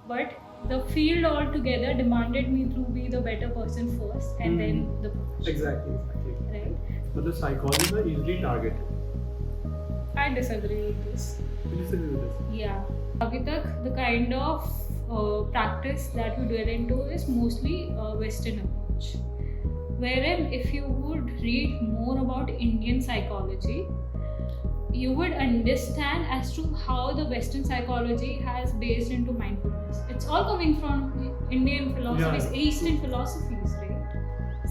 but the field altogether demanded me to be the better person first and then the profession. Exactly. Right? मतलब psychology is easily targeted. I disagree with this. You disagree with this? Yeah. अभी तक the kind of practice that we dwell into is mostly Western approach. Wherein if you would read more about Indian psychology, you would understand as to how the Western psychology has based into mindfulness. It's all coming from Indian philosophies, Yeah. Eastern philosophies, right?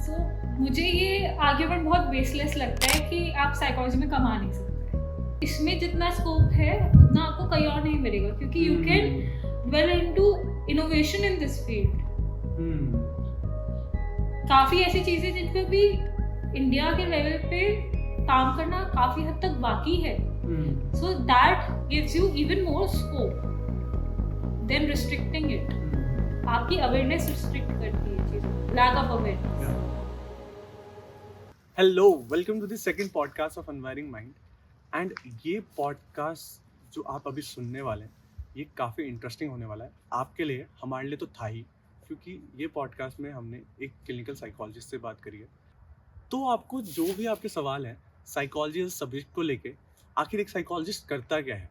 So मुझे ये argument बहुत baseless लगता है कि आप psychology में कमा नहीं सकते। इसमें जितना स्कोप है उतना आपको कहीं और नहीं मिलेगा क्योंकि you can dwell into innovation in this field. काफ़ी ऐसी चीज़ें जिन पे भी इंडिया के लेवल पे काम करना काफ़ी हद तक बाकी है. So that gives you even more scope than restricting it. आपकी awareness restrict करती है चीज़ें. Lack of awareness. Hello, welcome to the second podcast of Unwiring Mind. And ये podcast जो आप अभी सुनने वाले हैं ये काफ़ी इंटरेस्टिंग होने वाला है आपके लिए, हमारे लिए तो था ही, क्योंकि ये पॉडकास्ट में हमने एक क्लिनिकल साइकोलॉजिस्ट से बात करी है. तो आपको जो भी आपके सवाल हैं साइकोलॉजी सब्जेक्ट को लेके, आखिर एक साइकोलॉजिस्ट करता क्या है,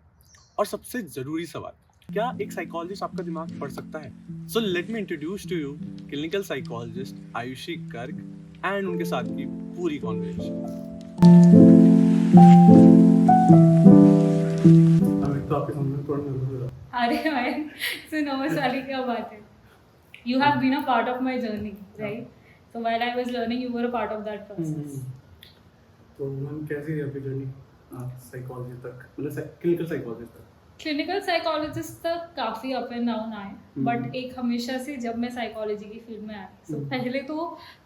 और सबसे ज़रूरी सवाल, क्या एक साइकोलॉजिस्ट आपका दिमाग पढ़ सकता है? So let me introduce to you clinical psychologist Ayushi Garg and उनके साथ की पूरी कॉन्वर्सेशन. तो आपके सामने थोड़ा नर्वस हो रहा है. अरे भाई so नर्वस वाली क्या बात है. You have been a part of my journey, right? So while I was learning, you were a part of that process. तो मैम कैसी रही आपकी जर्नी साइकोलॉजी तक, मतलब क्लिनिकल साइकोलॉजी तक? क्लिनिकल साइकोलॉजिस्ट तक काफ़ी अप एंड डाउन आए, बट एक हमेशा से जब मैं साइकोलॉजी की फील्ड में आई, सो पहले तो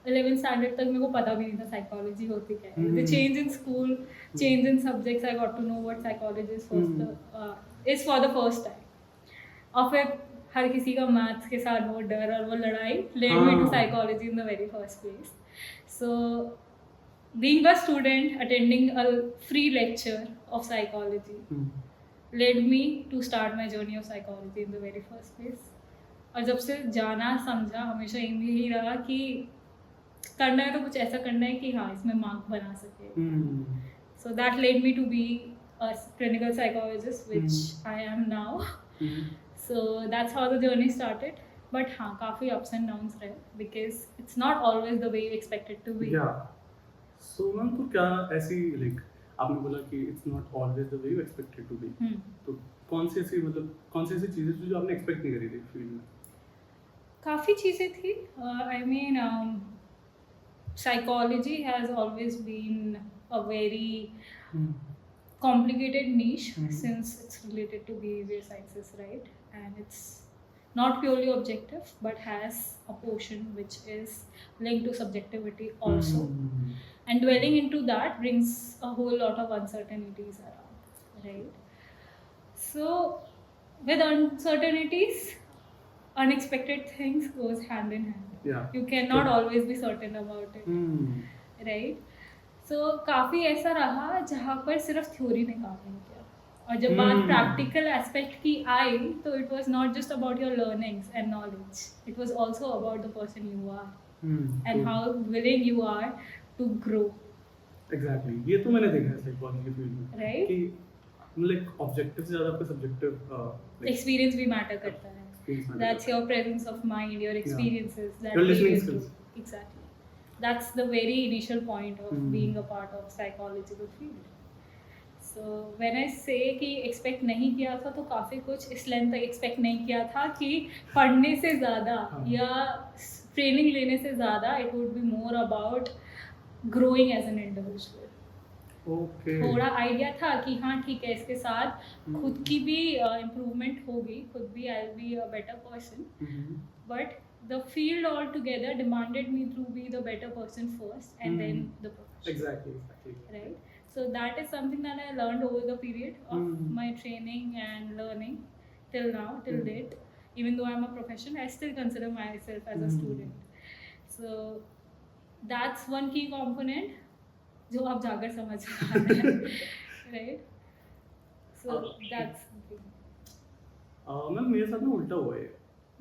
11th स्टैंडर्ड तक मेरे को पता भी नहीं था साइकोलॉजी होती क्या है. The change in school, change in subjects, I got to know what psychologist is for the first time. और फिर हर किसी का मैथ्स के साथ वो डर और वो लड़ाई led me to psychology in the very first place. So being a student attending a free lecture of psychology led me to start my journey of psychology in the very first place. और जब से जाना समझा हमेशा यही रहा कि करना है तो कुछ ऐसा करना है कि हाँ इसमें मार्क बना सके. So that led me to be a clinical psychologist, which I am now. So that's how the journey started. But हाँ काफ़ी ups and downs रहे because it's not always the way you expect it to be. Yeah. So ma'am तो क्या ऐसी like आपने बोला कि it's not always the way you expected to be, तो कौन सी ऐसी चीज़ें थी जो आपने एक्सपेक्ट नहीं करी थी फील्ड में? काफ़ी चीज़ें थी. I mean psychology has always been a very complicated niche since it's related to behavior sciences, right? And it's not purely objective but has a portion which is linked to subjectivity also. And dwelling into that brings a whole lot of uncertainties around, right? So with uncertainties, unexpected things goes hand in hand. Yeah. You cannot always be certain about it, right? So काफ़ी ऐसा रहा जहाँ पर सिर्फ theory ने काम नहीं किया, और जब बात प्रैक्टिकल एस्पेक्ट की आई तो it was not just about your learnings and knowledge, it was also about the person you are and how willing you are to grow. Exactly, ये तो मैंने देखा है साइकोलॉजी की फील्ड में, राइट? कि मतलब ऑब्जेक्टिव से ज़्यादा आपका सब्जेक्टिव एक्सपीरियंस भी मैटर करता है. That's your presence of mind, your experiences, that your listening play skills. into. Exactly. That's the very initial point of being a part of psychological field. So when I say कि expect नहीं किया था तो काफ़ी कुछ इस length तक expect नहीं किया था कि पढ़ने से ज़्यादा या ट्रेनिंग लेने से ज़्यादा it would be more about growing as an individual. Okay. थोड़ा आइडिया था कि हाँ ठीक है इसके साथ खुद की भी इम्प्रूवमेंट होगी, खुद भी I will be a better person, but the field altogether demanded me to be the better person first and then the profession. Exactly. Right? So that is something that I learned over the period of my training and learning till now, till date. Even though I'm a profession, I still consider myself as a student. So that's one key component जो आप जाकर समझ पा रहे हैं, right? So that's ma'am मेरे साथ ना उल्टा हुआ है.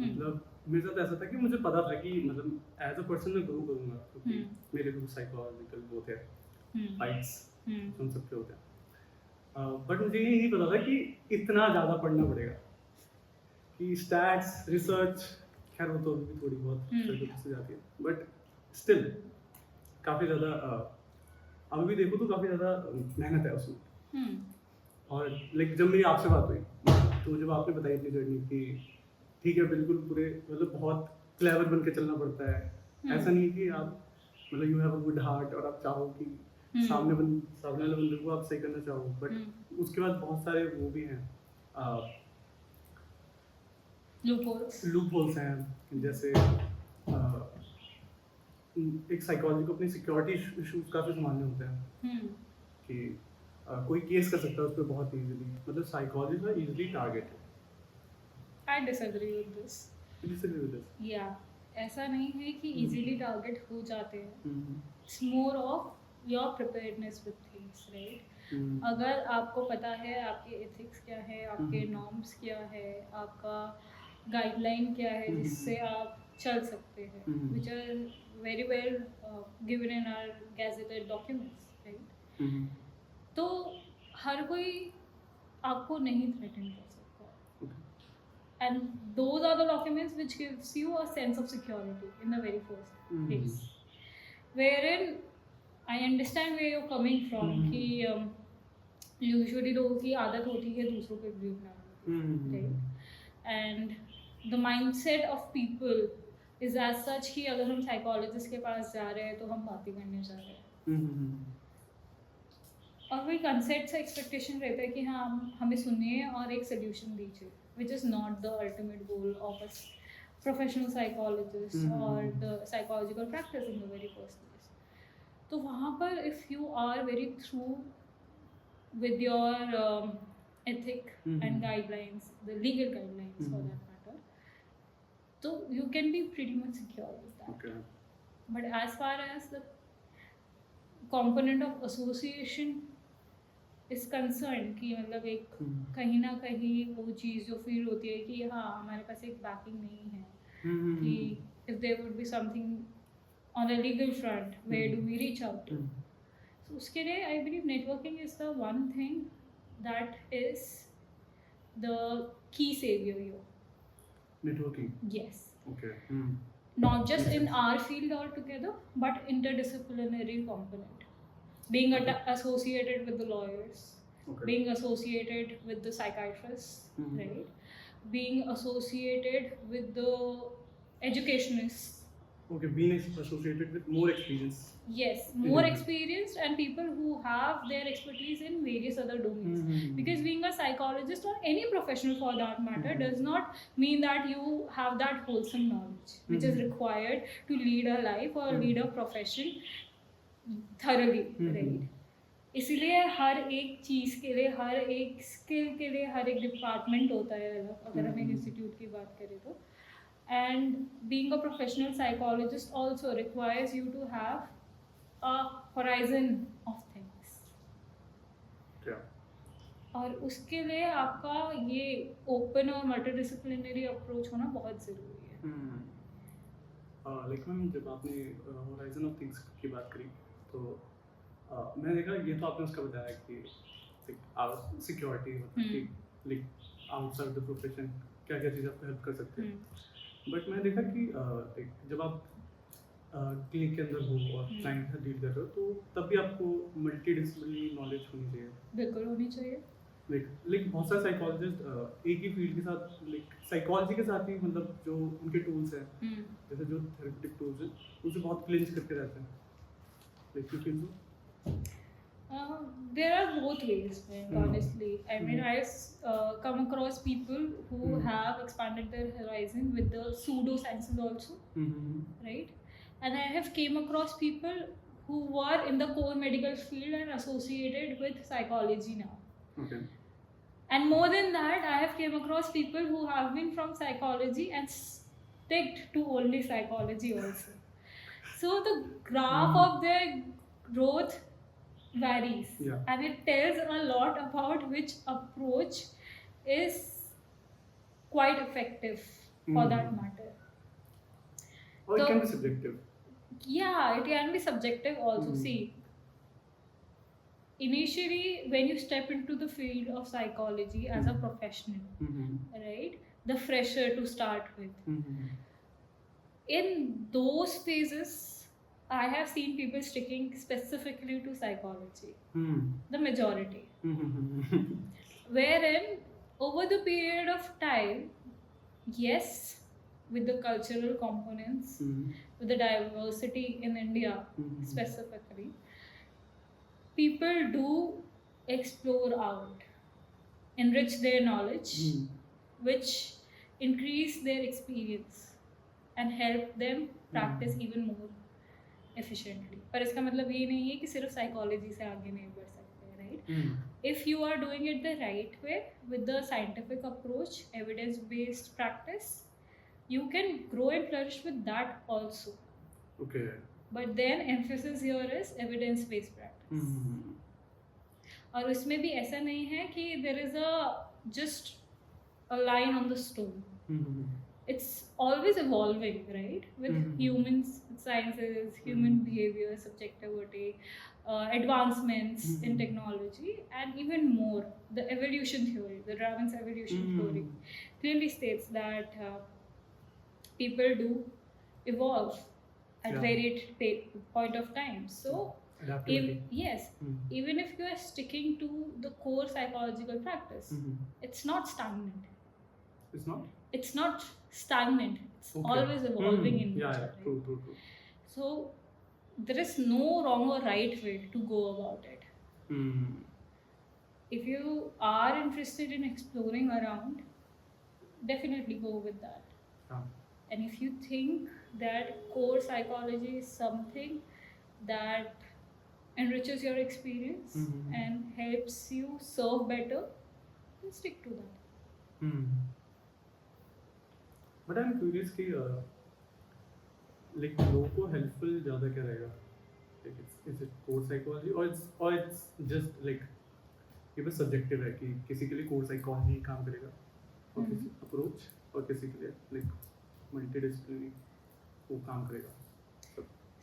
मतलब मेरे साथ ऐसा था कि मुझे पता था कि मतलब एज अ पर्सन मैं ग्रो करूंगा, क्योंकि मेरे जो साइकोलॉजिकल वो थे फाइट्स उन सब के होते हैं, बट मुझे ये नहीं पता था कि इतना ज़्यादा पढ़ना पड़ेगा, कि स्टैट्स रिसर्च, खैर वो तो अभी भी थोड़ी बहुत तरीके से जाती है, बट स्टिल काफ़ी ज़्यादा अभी भी देखो तो काफ़ी ज़्यादा मेहनत है उसमें। और लाइक जब मेरी आपसे बात हुई तो जब आपने बताई अपनी जर्नी कि ठीक है बिल्कुल पूरे मतलब बहुत क्लेवर बन के चलना पड़ता है, ऐसा नहीं कि आप मतलब you have a good heart और आप चाहो कि सामने वाले बंदे को आप सही करना चाहो, बट उसके बाद बहुत सारे वो भी हैं लूप होल्स हैं, जैसे एक साइकोलॉजी को अपनी सिक्योरिटी इश्यूज काफ़ी संभालने होते हैं कि कोई केस कर सकता है उस पर बहुत इजीली, मतलब साइकोलॉजी का इजीली टारगेट है। I disagree with this. Disagree with this? Yeah, ऐसा नहीं है कि easily target हो जाते हैं. It's more of your preparedness with things, right? अगर आपको पता है आपके ethics क्या है, आपके norms क्या है, आपका guideline क्या है जिससे आप चल सकते हैं, which are very well given in our gazetted documents, right? तो हर कोई आपको नहीं threaten कर सकता, and those are the documents which gives you a sense of security in the very first place, wherein I understand where you're coming from कि usually लोगों की आदत होती है दूसरों पे blame डालने की, right? And the mindset of people is as such कि अगर हम psychologist के पास जा रहे हैं तो हम बातें करने जा रहे हैं, और वही कंसेप्ट से एक्सपेक्टेशन रहता है कि हाँ हमें सुनिए और एक सोल्यूशन दीजिए, which is not the ultimate goal of a professional psychologist or the psychological practice in the very first place. तो वहाँ पर if you are very true with your ethic and guidelines, the legal guidelines for that matter, so you can be pretty much secure with that. Okay. But as far as the component of association इस concern कि मतलब एक कहीं ना कहीं वो चीज़ जो feel होती है कि हाँ हमारे पास एक बैकिंग नहीं है, कि if there would be something on a legal front where do we reach out to, so उसके लिए I believe networking is the one thing that is the key saviour your networking. Yes. Okay. Not just in our field altogether, but interdisciplinary component. Being associated with the lawyers, being associated with the psychiatrists, right? Being associated with the educationists. Okay, being associated with more experience. Yes, more experienced and people who have their expertise in various other domains. Because being a psychologist or any professional for that matter does not mean that you have that wholesome knowledge which is required to lead a life or lead a profession thoroughly, right? इसीलिए हर एक चीज़ के लिए, हर एक skill के लिए हर एक department होता है अलग, अगर हम एक इंस्टीट्यूट की बात करें तो. And being a professional psychologist also requires you to have a horizon of things. Yeah. और उसके लिए आपका ये ओपन और मल्टीडिसिप्लिनरी अप्रोच होना बहुत ज़रूरी है. लाइक मैम जब आपने होराइजन ऑफ थिंग्स की बात करी तो मैंने देखा ये तो आपने उसका बताया कि सिक्योरिटी मतलब लाइक आउटसाइड द प्रोफेशन क्या क्या चीज़ आपको हेल्प कर सकते हैं, बट मैंने देखा कि जब आप क्लिनिक के अंदर हो और क्लाइंट से डील कर रहे हो तो तब भी आपको मल्टी डिसिप्लिनरी नॉलेज होनी चाहिए. बिल्कुल होनी चाहिए. लाइक बहुत सारे साइकोलॉजिस्ट एक ही फील्ड के साथ लाइक साइकोलॉजी के साथ ही मतलब जो उनके टूल्स हैं जैसे जो थेरेप्यूटिक टूल्स हैं उनसे बहुत क्लिंच करके रहते हैं. Like you feel there are both ways, honestly. I mean, I've come across people who have expanded their horizon with the pseudo sciences also, right? And I have came across people who were in the core medical field and associated with psychology now. Okay. And more than that, I have came across people who have been from psychology and sticked to only psychology also. So the graph of their growth varies, and it tells a lot about which approach is quite effective for that matter. Or it So- can be subjective. Yeah, it can be subjective also. See, initially when you step into the field of psychology as a professional, right, the fresher to start with, in those phases I have seen people sticking specifically to psychology, the majority, wherein over the period of time, yes, with the cultural components, with the diversity in India specifically, people do explore out, enrich their knowledge, which increase their experience and help them practice even more efficiently. पर इसका मतलब ये नहीं है कि सिर्फ psychology से आगे नहीं बढ़ सकते, right? If you are doing it the right way with the scientific approach, evidence-based practice, you can grow and flourish with that also. Okay. But then emphasis here is evidence-based practice. और उसमें भी ऐसा नहीं है कि there is a just a line on the stone. It's always evolving, right? With humans, with sciences, human behavior, subjectivity, advancements in technology, and even more. The evolution theory, the Darwin's evolution theory, clearly states that people do evolve at varied point of time. So, Adaptability. even if you are sticking to the core psychological practice, it's not stagnant. It's not? It's not stagnant. It's always evolving in nature. Yeah, true. So there is no wrong or right way to go about it. If you are interested in exploring around, definitely go with that. And if you think that core psychology is something that enriches your experience and helps you serve better, then stick to that. But I'm curious कि like लोगों को helpful ज़्यादा क्या रहेगा? Like is it core psychology or it's just like ये बस subjective है कि किसी के लिए core psychology काम करेगा और किसी approach और किसी के लिए like multidisciplinary वो काम करेगा.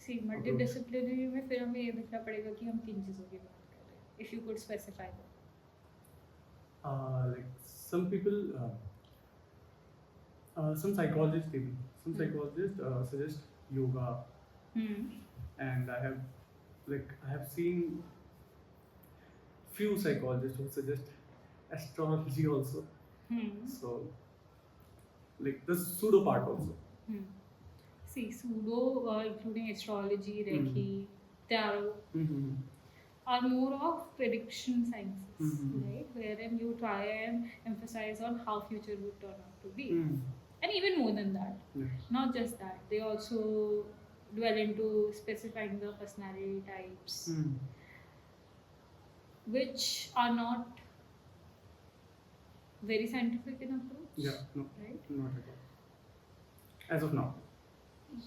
See, multidisciplinary में फिर हमें ये देखना पड़ेगा कि हम किन चीज़ों की बात कर रहे हैं. If you could specify that. Like some people, some psychologists maybe, suggest yoga, and I have seen few psychologists who suggest astrology also. So like the pseudo part also. See, pseudo, including astrology, Reiki, tarot, are more of prediction sciences, right? Wherein you try and emphasize on how future would turn out to be. And even more than that. Not just that, they also dwell into specifying the personality types, which are not very scientific in approach. Yeah, no, right? Not at all. As of now.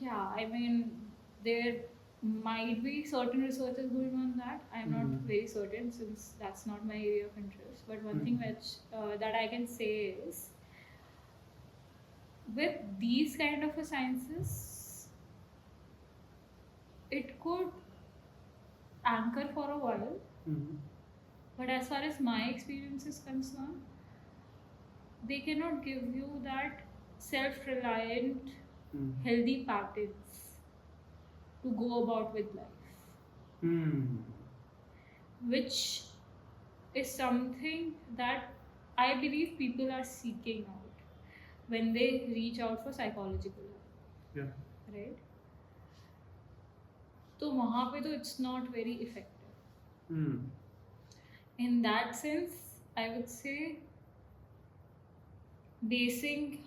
Yeah, I mean, there might be certain researches going on that. I'm not very certain since that's not my area of interest. But one thing which that I can say is, with these kind of a sciences, it could anchor for a while. But as far as my experience is concerned, they cannot give you that self-reliant, healthy patterns to go about with life, which is something that I believe people are seeking out when they reach out for psychological help. Yeah. Right? So वहाँ पे तो it's not very effective. In that sense, I would say basing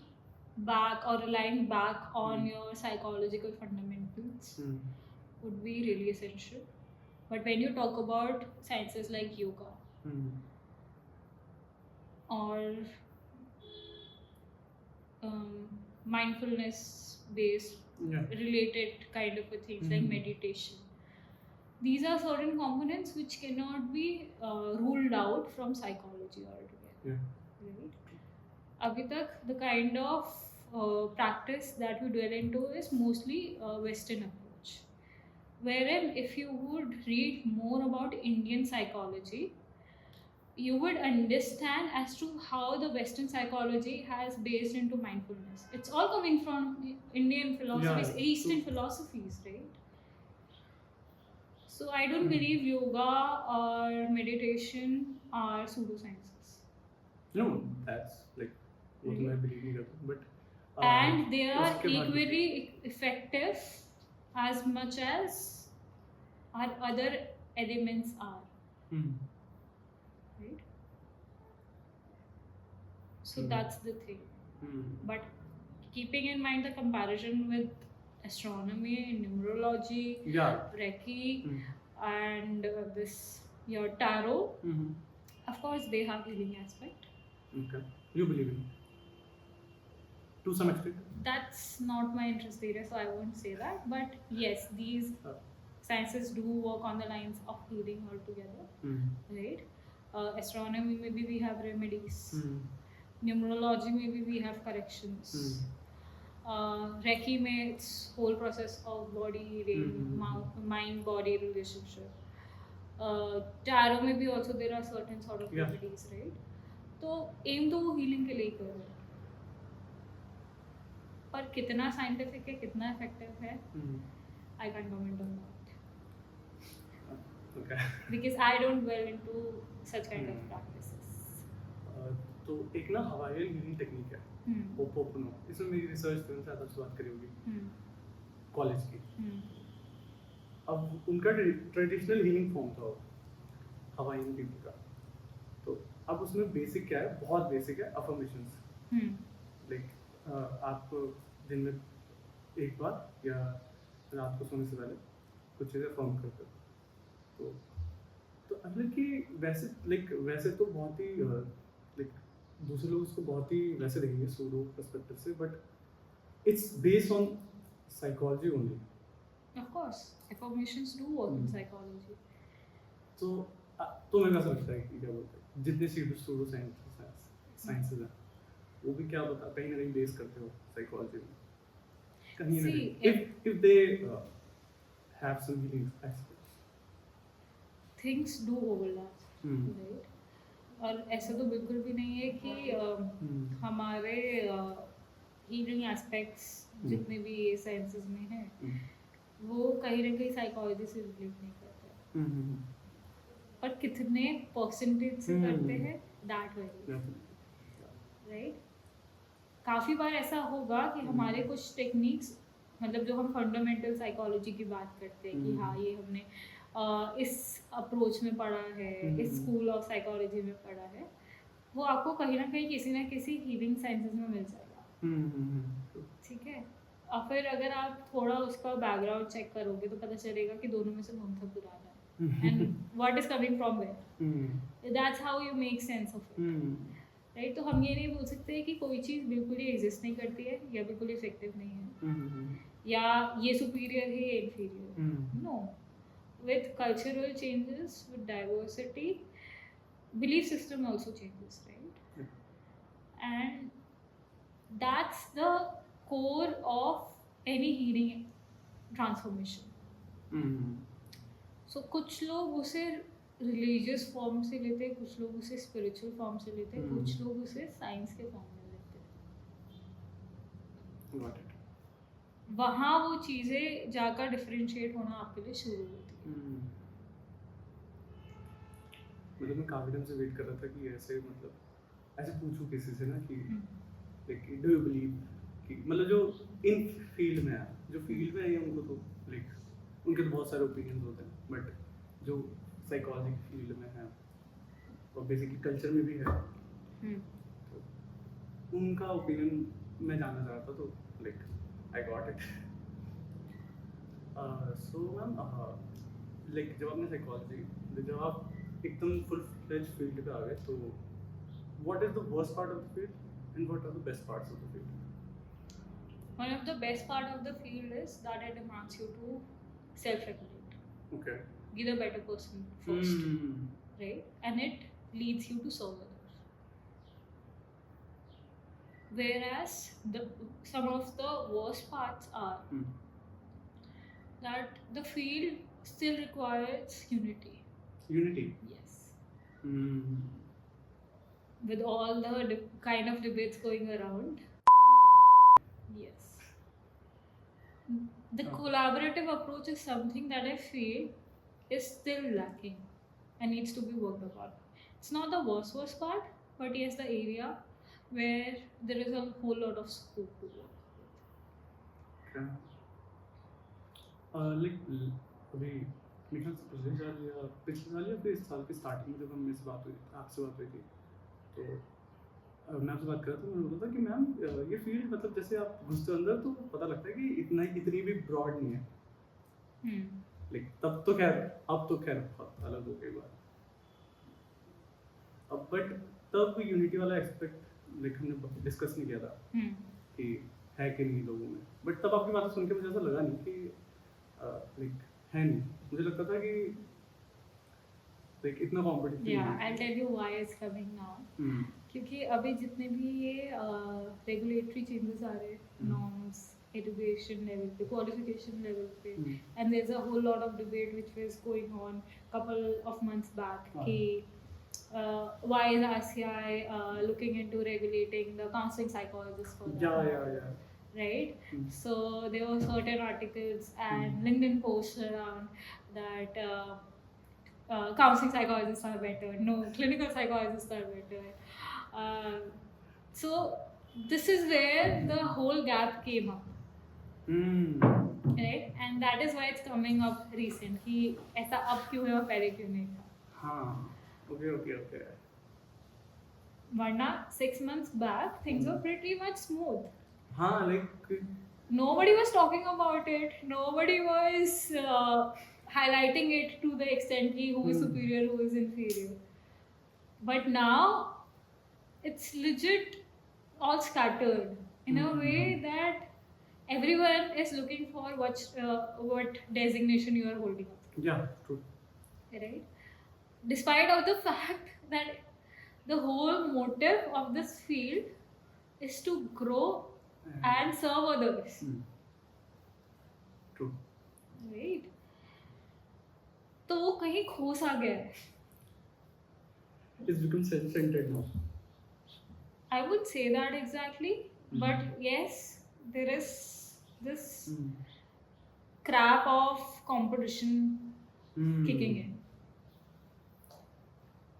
back or relying back on your psychological fundamentals would be really essential. But when you talk about sciences like yoga or mindfulness based related kind of a things like meditation, these are certain components which cannot be ruled out from psychology altogether. Right? अभी तक the kind of practice that we dwell into is mostly Western approach. Wherein, if you would read more about Indian psychology, you would understand as to how the Western psychology has based into mindfulness. It's all coming from Indian philosophies, Yeah, Eastern true. philosophies, right? So I don't believe yoga or meditation are pseudosciences. No, that's like वो तो मैं believe नहीं करता, but And they are उसके बाद भी- equally effective as much as our other elements are, Hmm. right? So Mhm. that's the thing. Hmm. But keeping in mind the comparison with astronomy, numerology, Yeah. Reiki, Hmm. and this your tarot, Mhm. of course they have healing aspect. Okay. You believe in it? To some extent. That's not my interest area, so I won't say that. But yes, these Uh, sciences do work on the lines of healing altogether, Hmm. right? Astronomy, maybe we have remedies. Hmm. Numerology, maybe we have corrections. Hmm. Reiki में it's whole process of body healing, mind body relationship. Tarot में भी also there are certain sort of Yeah. remedies, right? तो aim तो वो healing के लिए ही कर रहे हैं, पर कितना scientific है, कितना effective है, Hmm. I can't comment on that Okay. because I don't dwell into such kind of practices. तो एक ना हवाई हीलिंग टेक्निक है होपोपोनो, इसमें मेरी रिसर्च तुरंत ज़्यादा शुरुआत करी होगी कॉलेज की। अब उनका ट्रेडिशनल हीलिंग फॉर्म था हवाईन पीपल का। तो अब उसमें बेसिक क्या है, बहुत बेसिक है, अफर्मेशंस। लाइक आप दिन में एक बार या रात को सोने से पहले कुछ चीज़ें फॉर्म करते हो। तो मतलब कि वैसे तो बहुत ही लाइक दूसरे लोग उसको बहुत ही वैसे देखेंगे सूडो पर्सपेक्टिव से, but it's based on psychology only. Of course, affirmations do work in psychology. तो मेरे को ऐसा लगता है कि क्या बोलते हैं, जितने सूडो साइंसेस हैं वो भी क्या बता कहीं ना कहीं बेस करते हो साइकोलॉजी में कहीं ना कहीं, if they have some healing aspects. Things do overlap, right? और ऐसा तो बिल्कुल भी नहीं है कि हमारे हीलिंग एस्पेक्ट्स जितने भी ये साइंसेस में हैं वो कहीं ना कहीं साइकोलॉजी से रिलेट नहीं करते, पर कितने परसेंटेज से करते हैं दैट वेरी, राइट? काफ़ी बार ऐसा होगा कि हमारे कुछ टेक्निक्स, मतलब जो हम फंडामेंटल साइकोलॉजी की बात करते हैं कि हाँ ये हमने इस अप्रोच में पढ़ा है, इस स्कूल ऑफ साइकोलॉजी में पढ़ा है, वो आपको कहीं ना किसी हीलिंग साइंसेस में मिल जाएगा, ठीक है? और फिर अगर आप थोड़ा उसका बैकग्राउंड चेक करोगे तो पता चलेगा कि दोनों में से कौन सा पुराना है and what is coming from where, that's how you make sense of it, right? तो हम ये नहीं बोल सकते कि कोई चीज़ बिल्कुल ही एग्जिस्ट नहीं करती है या बिल्कुल इफेक्टिव नहीं है या ये सुपीरियर है या inferior. No, with cultural changes, with diversity, belief system also changes, right? And that's the core of any healing transformation. So कुछ लोग उसे रिलीजियस फॉर्म से लेते हैं, कुछ लोग उसे स्पिरिचुअल फॉर्म से लेते हैं, कुछ लोग उसे साइंस के फॉर्म में लेते हैं। वहाँ वो चीज़ें जाकर डिफरेंशिएट होना आपके लिए शुरू होती है। मतलब मैं काफी टाइम से वेट कर रहा था कि ऐसे पूछूं किसी से ना कि लाइक डू यू बिलीव कि मतलब जो इन फील्ड में है, जो फील्ड में है उनको तो लाइक उनके तो बहुत सारे ओपिनियंस होते हैं, बट जो साइकोलॉजी की फील्ड में है और बेसिकली कल्चर में भी है तो उनका ओपिनियन मैं जानना चाह रहा था, तो like I got it. So ma'am like जब आपने साइकोलॉजी, जब आप एकदम फुल फ्लेज फील्ड पे आ गए, तो what is the worst part of the field and what are the best parts of the field? One of the best part of the field is that it demands you to self-regulate. Okay. Be the better person first, right? And it leads you to serve others. whereas some of the worst parts are Hmm. that the field still requires unity. Unity. Yes. Hmm. With all the kind of debates going around. Yes. The Oh. collaborative approach is something that I feel is still lacking and needs to be worked upon. It's not the worst part, but yes, the area where there is a whole lot of scope to work with. Okay. अभी मेरे ख्याल से पिछले साल या फिर इस साल की स्टार्टिंग में जब हम आपसे बात हुई थी तो मैं आपसे बात कर रहा था, मैंने बोला था कि मैम ये फील्ड मतलब जैसे आप घुसते हो अंदर तो पता लगता है कि इतनी भी ब्रॉड नहीं है। लाइक तब तो खैर अब तो खैर बहुत अलग हो गई बात। अब बट तब यूनिटी वाला एक्सपेक्ट लाइक हमने डिस्कस नहीं किया था कि है कि नहीं लोगों में, बट तब आपकी बात सुन के मुझे ऐसा लगा नहीं कि लाइक है नहीं, मुझे लगता था कि लाइक इतना competitive. Yeah, I'll tell you why it's coming now. क्योंकि अभी जितने भी ये रेगुलेटरी चेंजेस आ रहे हैं नॉर्म्स एजुकेशन लेवल पे क्वालिफिकेशन लेवल पे and there is a whole lot of debate which was going on couple of months back कि why is RCI looking into regulating the counseling psychologists for that? Yeah. Right? So there were certain articles and LinkedIn posts around that counseling psychologists are better, no, clinical psychologists are better. So this is where the whole gap came up. Right? And that is why it's coming up recent कि ऐसा अब क्यों है और पहले क्यों नहीं था। हाँ, okay. वरना 6 months back things were pretty much smooth. हाँ, like nobody was talking about it, nobody was highlighting it to the extent कि who is superior, who is inferior. But now it's legit all scattered in a way that everyone is looking for what designation you are holding up. Yeah, true. Right? Despite of the fact that the whole motive of this field is to grow and serve others. True. Right? तो वो कहीं खोस आ गया है। It's become self-centered now. I would say that exactly, but yes, there is this crap of competition kicking in.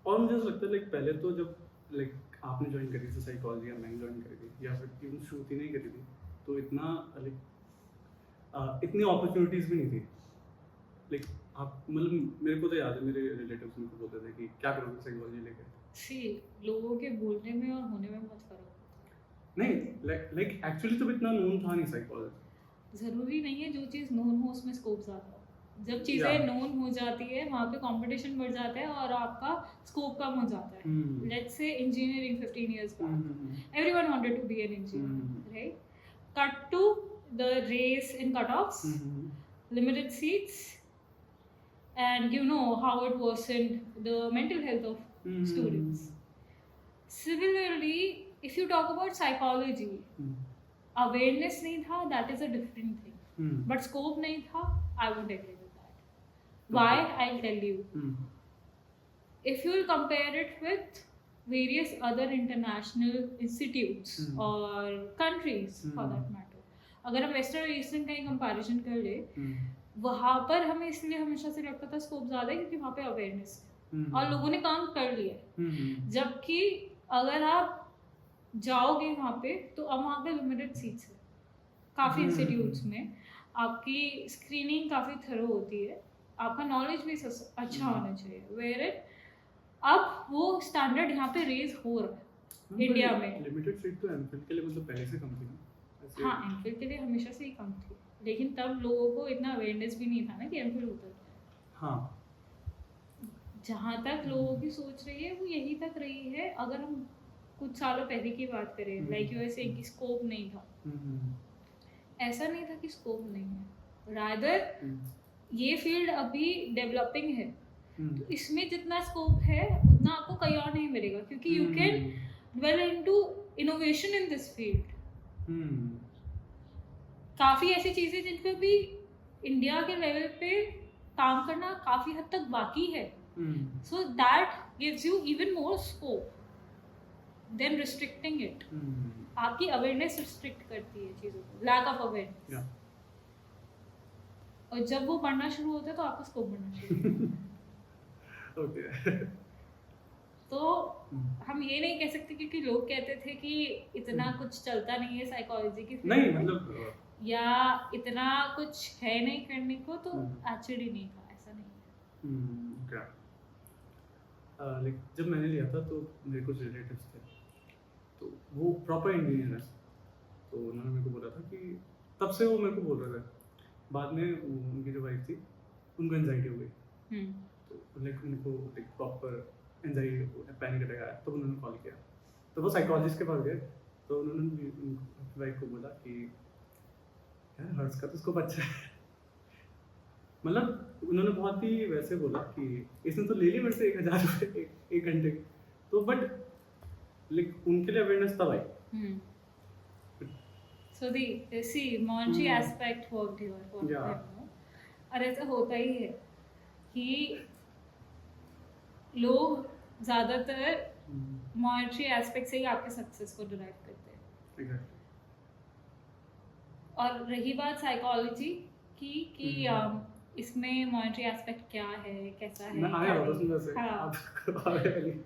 और मुझे ऐसा लगता है लाइक पहले तो जब लाइक आपने ज्वाइन करी थी साइकोलॉजी या मैंने ज्वाइन करी थी या फिर इवन श्रुति नहीं करी थी तो इतना लाइक इतनी अपॉर्चुनिटीज भी नहीं थी। लाइक आप मतलब मेरे को तो याद है मेरे रिलेटिव्स मेरे को बोलते थे कि क्या करोगे साइकोलॉजी लेके। See, लोगों के बोलने में और होने में बहुत फर्क नहीं लाइक एक्चुअली तो इतना नोन था नहीं साइकोलॉजी। जरूरी नहीं है जो चीज़ नोन हो उसमें स्कोप ज़्यादा हो। जब चीज़ें नोन हो जाती है वहाँ पे कंपटीशन बढ़ जाता है और आपका स्कोप कम हो जाता है। Let's say engineering 15 years back everyone wanted to be an engineer, right? Cut to the race in cutoffs, limited seats, and you know how it worsened the mental health of students. Similarly, if you talk about psychology, awareness नहीं था, that is a different thing. But scope नहीं था, I would agree with that. Why? I'll tell you. If you will compare it with various other international institutes or countries for that matter, अगर हम western और eastern का ही comparison कर ले, वहाँ पर हमें इसलिए हमेशा से लगता था स्कोप ज़्यादा है क्योंकि वहाँ पे अवेयरनेस और लोगों ने काम कर लिया। जबकि अगर आप जाओगे वहाँ पे तो अब वहाँ पे लिमिटेड सीट्स है काफ़ी इंस्टीट्यूट्स में, आपकी स्क्रीनिंग काफ़ी थरो होती है, आपका नॉलेज भी अच्छा होना चाहिए। वेयर इट अब वो स्टैंडर्ड यहाँ पे रेज हो रहा है इंडिया में। लिमिटेड सीट तो एमफिल के लिए मतलब पहले से कम थी ना। हाँ, एमफिल के लिए हमेशा से ही कम थी, लेकिन तब लोगों को इतना अवेयरनेस भी नहीं था ना कि एमफिल होता है। हाँ, जहाँ तक लोगों की सोच रही है वो यही तक रही है। अगर हम कुछ सालों पहले की बात करें, लाइक यू से कि स्कोप नहीं था, ऐसा नहीं था कि स्कोप नहीं है, रादर ये फील्ड अभी डेवलपिंग है, तो इसमें जितना स्कोप है उतना आपको कहीं और नहीं मिलेगा क्योंकि you can dwell into innovation in this field, hmm काफ़ी ऐसी चीज़ें जिन पे भी इंडिया के लेवल पे काम करना काफ़ी हद तक बाकी है. हम्म So that gives you even more scope than restricting it. आपकी अवेयरनेस रिस्ट्रिक्ट करती है चीज़ों को, लैक ऑफ अवेयरनेस. Yeah. और जब वो बढ़ना शुरू होता है तो आपका स्कोप बढ़ना शुरू होता है. ओके तो हम ये नहीं कह सकते क्योंकि लोग कहते थे कि इतना कुछ चलता नहीं है साइकोलॉजी की field नहीं में, मतलब या इतना कुछ है नहीं करने को, तो एक्चुअली नहीं था, ऐसा नहीं है. क्या लाइक जब मैंने लिया था तो मेरे कुछ रिलेटिव्स थे, तो वो प्रॉपर इंजीनियर है, तो उन्होंने मेरे को बोला था कि तब से वो मेरे को बोल रहे थे. बाद में उनकी जो वाइफ थी उनको एंजाइटी हो गई, तो लाइक उनको like proper anxiety panic attack आया, तो उन्होंने कॉल किया, तो वो साइकोलॉजिस्ट के पास गए, तो उन्होंने उनकी वाइफ को बोला कि यार हर्ष का तो स्कोप अच्छा है. मतलब उन्होंने बहुत ही वैसे बोला कि इसने तो ले ली मेरे से 1,000 रुपये एक घंटे की, तो बट लाइक उनके लिए अवेयरनेस तब आई. So see, Monchi aspect worked here for Yeah. them, no? और ऐसा होता ही है कि लोग ज़्यादातर मॉनेटरी एस्पेक्ट से ही आपके सक्सेस को डिराइव करते हैं. Exactly. और रही बात साइकोलॉजी की कि इसमें मॉनेटरी एस्पेक्ट क्या है, कैसा है, मैं आया होता सुंदर से हाँ. आप आगे वाली.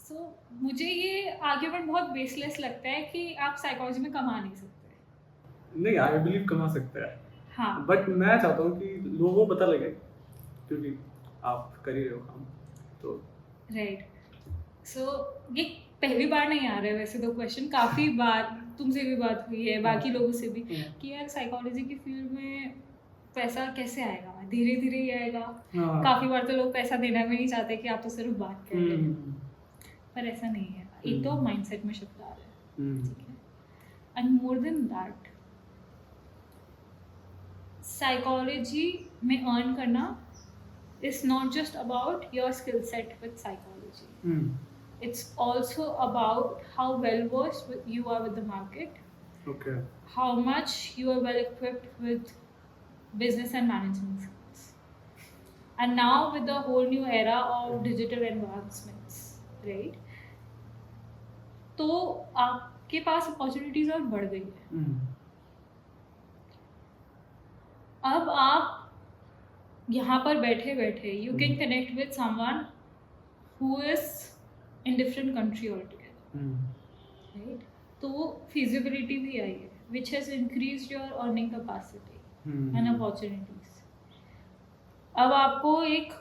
सो मुझे ये आर्ग्यूमेंट बहुत बेसलेस लगता है कि आप साइकोलॉजी में कमा नहीं सकते. नहीं आई बिलीव कमा सकता है, हाँ, बट मैं चाहता हूँ कि लोगों को पता लगे, क्योंकि आप कर ही रहे हो काम, तो राइट. सो ये पहली बार नहीं आ रहा है वैसे तो क्वेश्चन, काफ़ी बार तुमसे भी बात हुई है, बाकी लोगों से भी, कि यार साइकोलॉजी की फील्ड में पैसा कैसे आएगा, धीरे धीरे ही आएगा. काफ़ी बार तो लोग पैसा देना भी नहीं चाहते कि आप तो सिर्फ बात कर रहे हैं, पर ऐसा नहीं है. एक तो माइंडसेट में शिफ्ट आ रहा है, ठीक है. And more than that, psychology में अर्न करना is not just about your skill set with psychology. It's also about how well versed you are with the market, okay, how much you are well equipped with business and management skills. And now with the whole new era of digital advancements, right? तो आपके पास opportunities और बढ़ गई है. अब आप यहाँ पर बैठे बैठे you can connect with someone who is in different country altogether, right? तो feasibility भी आई है, which has increased your earning capacity and opportunities. अब आपको एक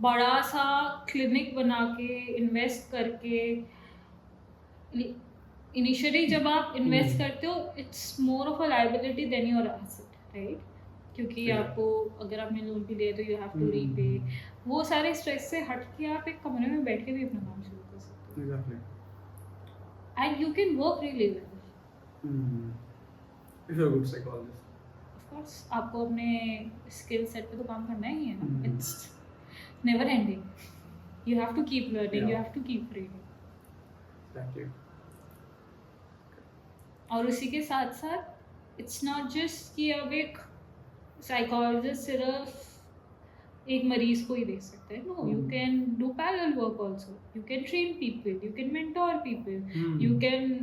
बड़ा सा क्लिनिक बना के इन्वेस्ट करके, इनिशियली जब आप इन्वेस्ट करते हो it's more of a liability than your asset, right? क्योंकि आपको अगर आपने लोन भी लिया तो यू हैव टू रीपे. वो सारे स्ट्रेस से हट के आप एक कमरे में बैठ के भी अपना काम शुरू कर सकते हो. exactly. And you can work really well. If you're a good psychologist. Of course, आपको अपने स्किल सेट पे तो काम करना ही है ना. Hmm. It's never ending. You have to keep learning. Yeah. You have to keep reading. Exactly. और उसी के साथ साथ इट्स नॉट जस्ट कि अब एक साइकोलॉजिस्ट सिर्फ एक मरीज को ही देख सकते हैं. No, you can do parallel work also. You can train people, you can mentor people, you can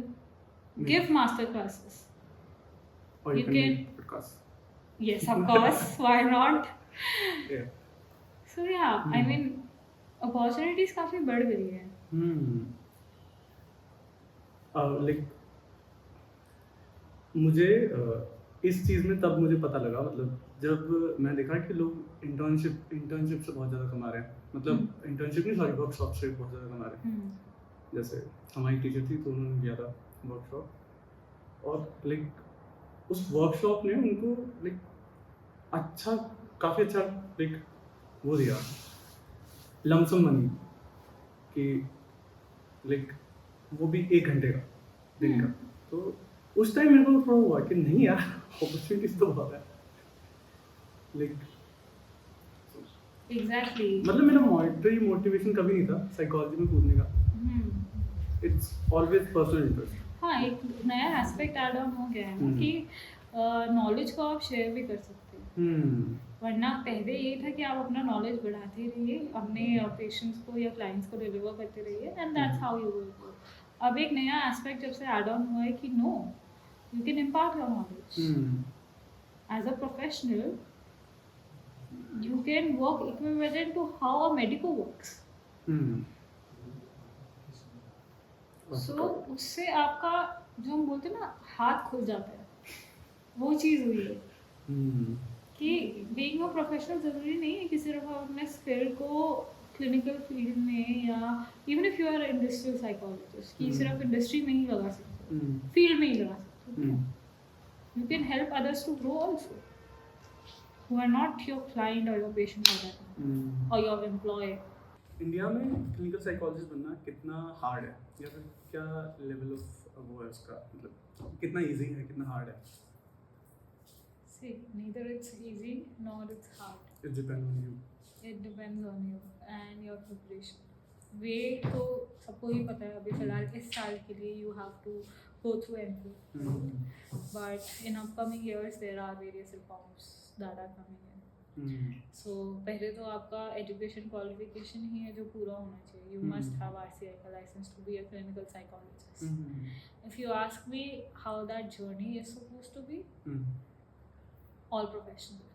give master classes. Or you You can can- make podcasts. Yes, of course. Why not? Yeah. So yeah, I mean, opportunities काफी बढ़ गई है. Like मुझे इस चीज़ में तब मुझे पता लगा, मतलब जब मैं देखा कि लोग इंटर्नशिप से बहुत ज़्यादा कमा रहे हैं. मतलब इंटर्नशिप नहीं, सॉरी, वर्कशॉप से बहुत ज़्यादा कमा रहे हैं. जैसे हमारी टीचर थी तो उन्होंने किया था वर्कशॉप, और लाइक उस वर्कशॉप ने उनको लाइक अच्छा, काफ़ी अच्छा लाइक वो दिया, लमसम मनी, कि लाइक वो भी 1 घंटे का दिन का. तो उस टाइम मेरे को थोड़ा हुआ कि नहीं यार, अपॉर्चुनिटीज तो बहुत है. Like Exactly. मतलब मेरा मॉनिटरी मोटिवेशन कभी नहीं था साइकोलॉजी में कूदने का. It's always personal interest. हाँ, एक नया एस्पेक्ट ऐड ऑन हो गया है ना कि नॉलेज को आप शेयर भी कर सकते हो. वरना पहले ये था कि आप अपना नॉलेज बढ़ाते रहिए, अपने पेशेंट्स को या क्लाइंट्स को डिलीवर करते रहिए, and that's how you will grow. अब एक नया एस्पेक्ट जब से ऐड ऑन हुआ है कि no, you can impart your knowledge as a professional. You can work equivalent to how a medico works. So उससे आपका जो हम बोलते हैं ना हाथ खुल जाता है, वो चीज़ हुई है कि बीइंग अ प्रोफेशनल ज़रूरी नहीं है कि सिर्फ आप अपने स्किल को क्लिनिकल फील्ड में या even if you are industrial psychologist कि सिर्फ इंडस्ट्री में ही लगा सकते हो, फील्ड में ही लगा सकते हो. You can help others to grow also who are not your client or your patient or that or your employer. India में क्लिनिकल साइकोलॉजिस्ट बनना कितना हार्ड है या फिर क्या लेवल ऑफ वो है उसका, मतलब कितना इजी है कितना हार्ड है? See, neither it's easy nor it's hard. It depends on you. It depends on you and your preparation. वे तो सबको ही पता है अभी फिलहाल इस साल के लिए you have to go through MPhil. But in upcoming years there are various reforms that are coming in. So पहले तो आपका एजुकेशन क्वालिफिकेशन ही है जो पूरा होना चाहिए. You must have RCI का license to be a clinical psychologist. If you ask me how that journey is supposed to be, all professional.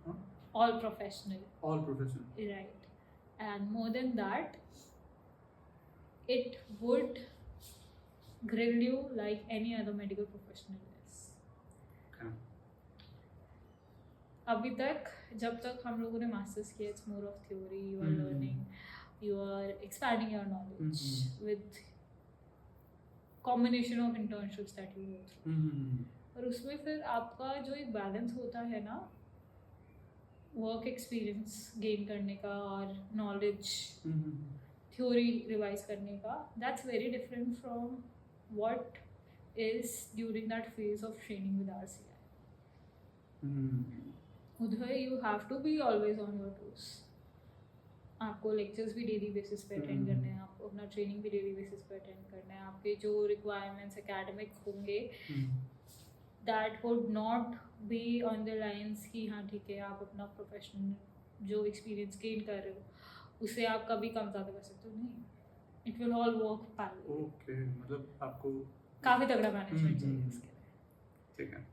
Huh? All professional. All professional. Right. And more than that, it would grill you like any other medical professional is. Okay. अभी तक जब तक हम लोगों ने masters किया, it's more of theory. You are learning, you are expanding your knowledge with combination of internships that you go through. और उसमें फिर आपका जो एक बैलेंस होता है ना वर्क एक्सपीरियंस गेन करने का और नॉलेज थ्योरी रिवाइज करने का, that's very different from what is during that phase of training with RCI. उधर you have to be always on your toes. आपको लेक्चर्स भी डेली बेसिस पे अटेंड करने हैं, आपको अपना ट्रेनिंग भी डेली बेसिस पे अटेंड करना है. आपके जो रिक्वायरमेंट्स एकेडमिक होंगे that would not be on the lines कि हाँ ठीक है आप अपना प्रोफेशनल जो एक्सपीरियंस गेन कर रहे हो उसे आप कभी कम ज़्यादा कर सकते हो. नहीं, it will all work parallel. Okay, मतलब आपको काफ़ी तगड़ा मैनेजमेंट चाहिए इसके लिए. ठीक है,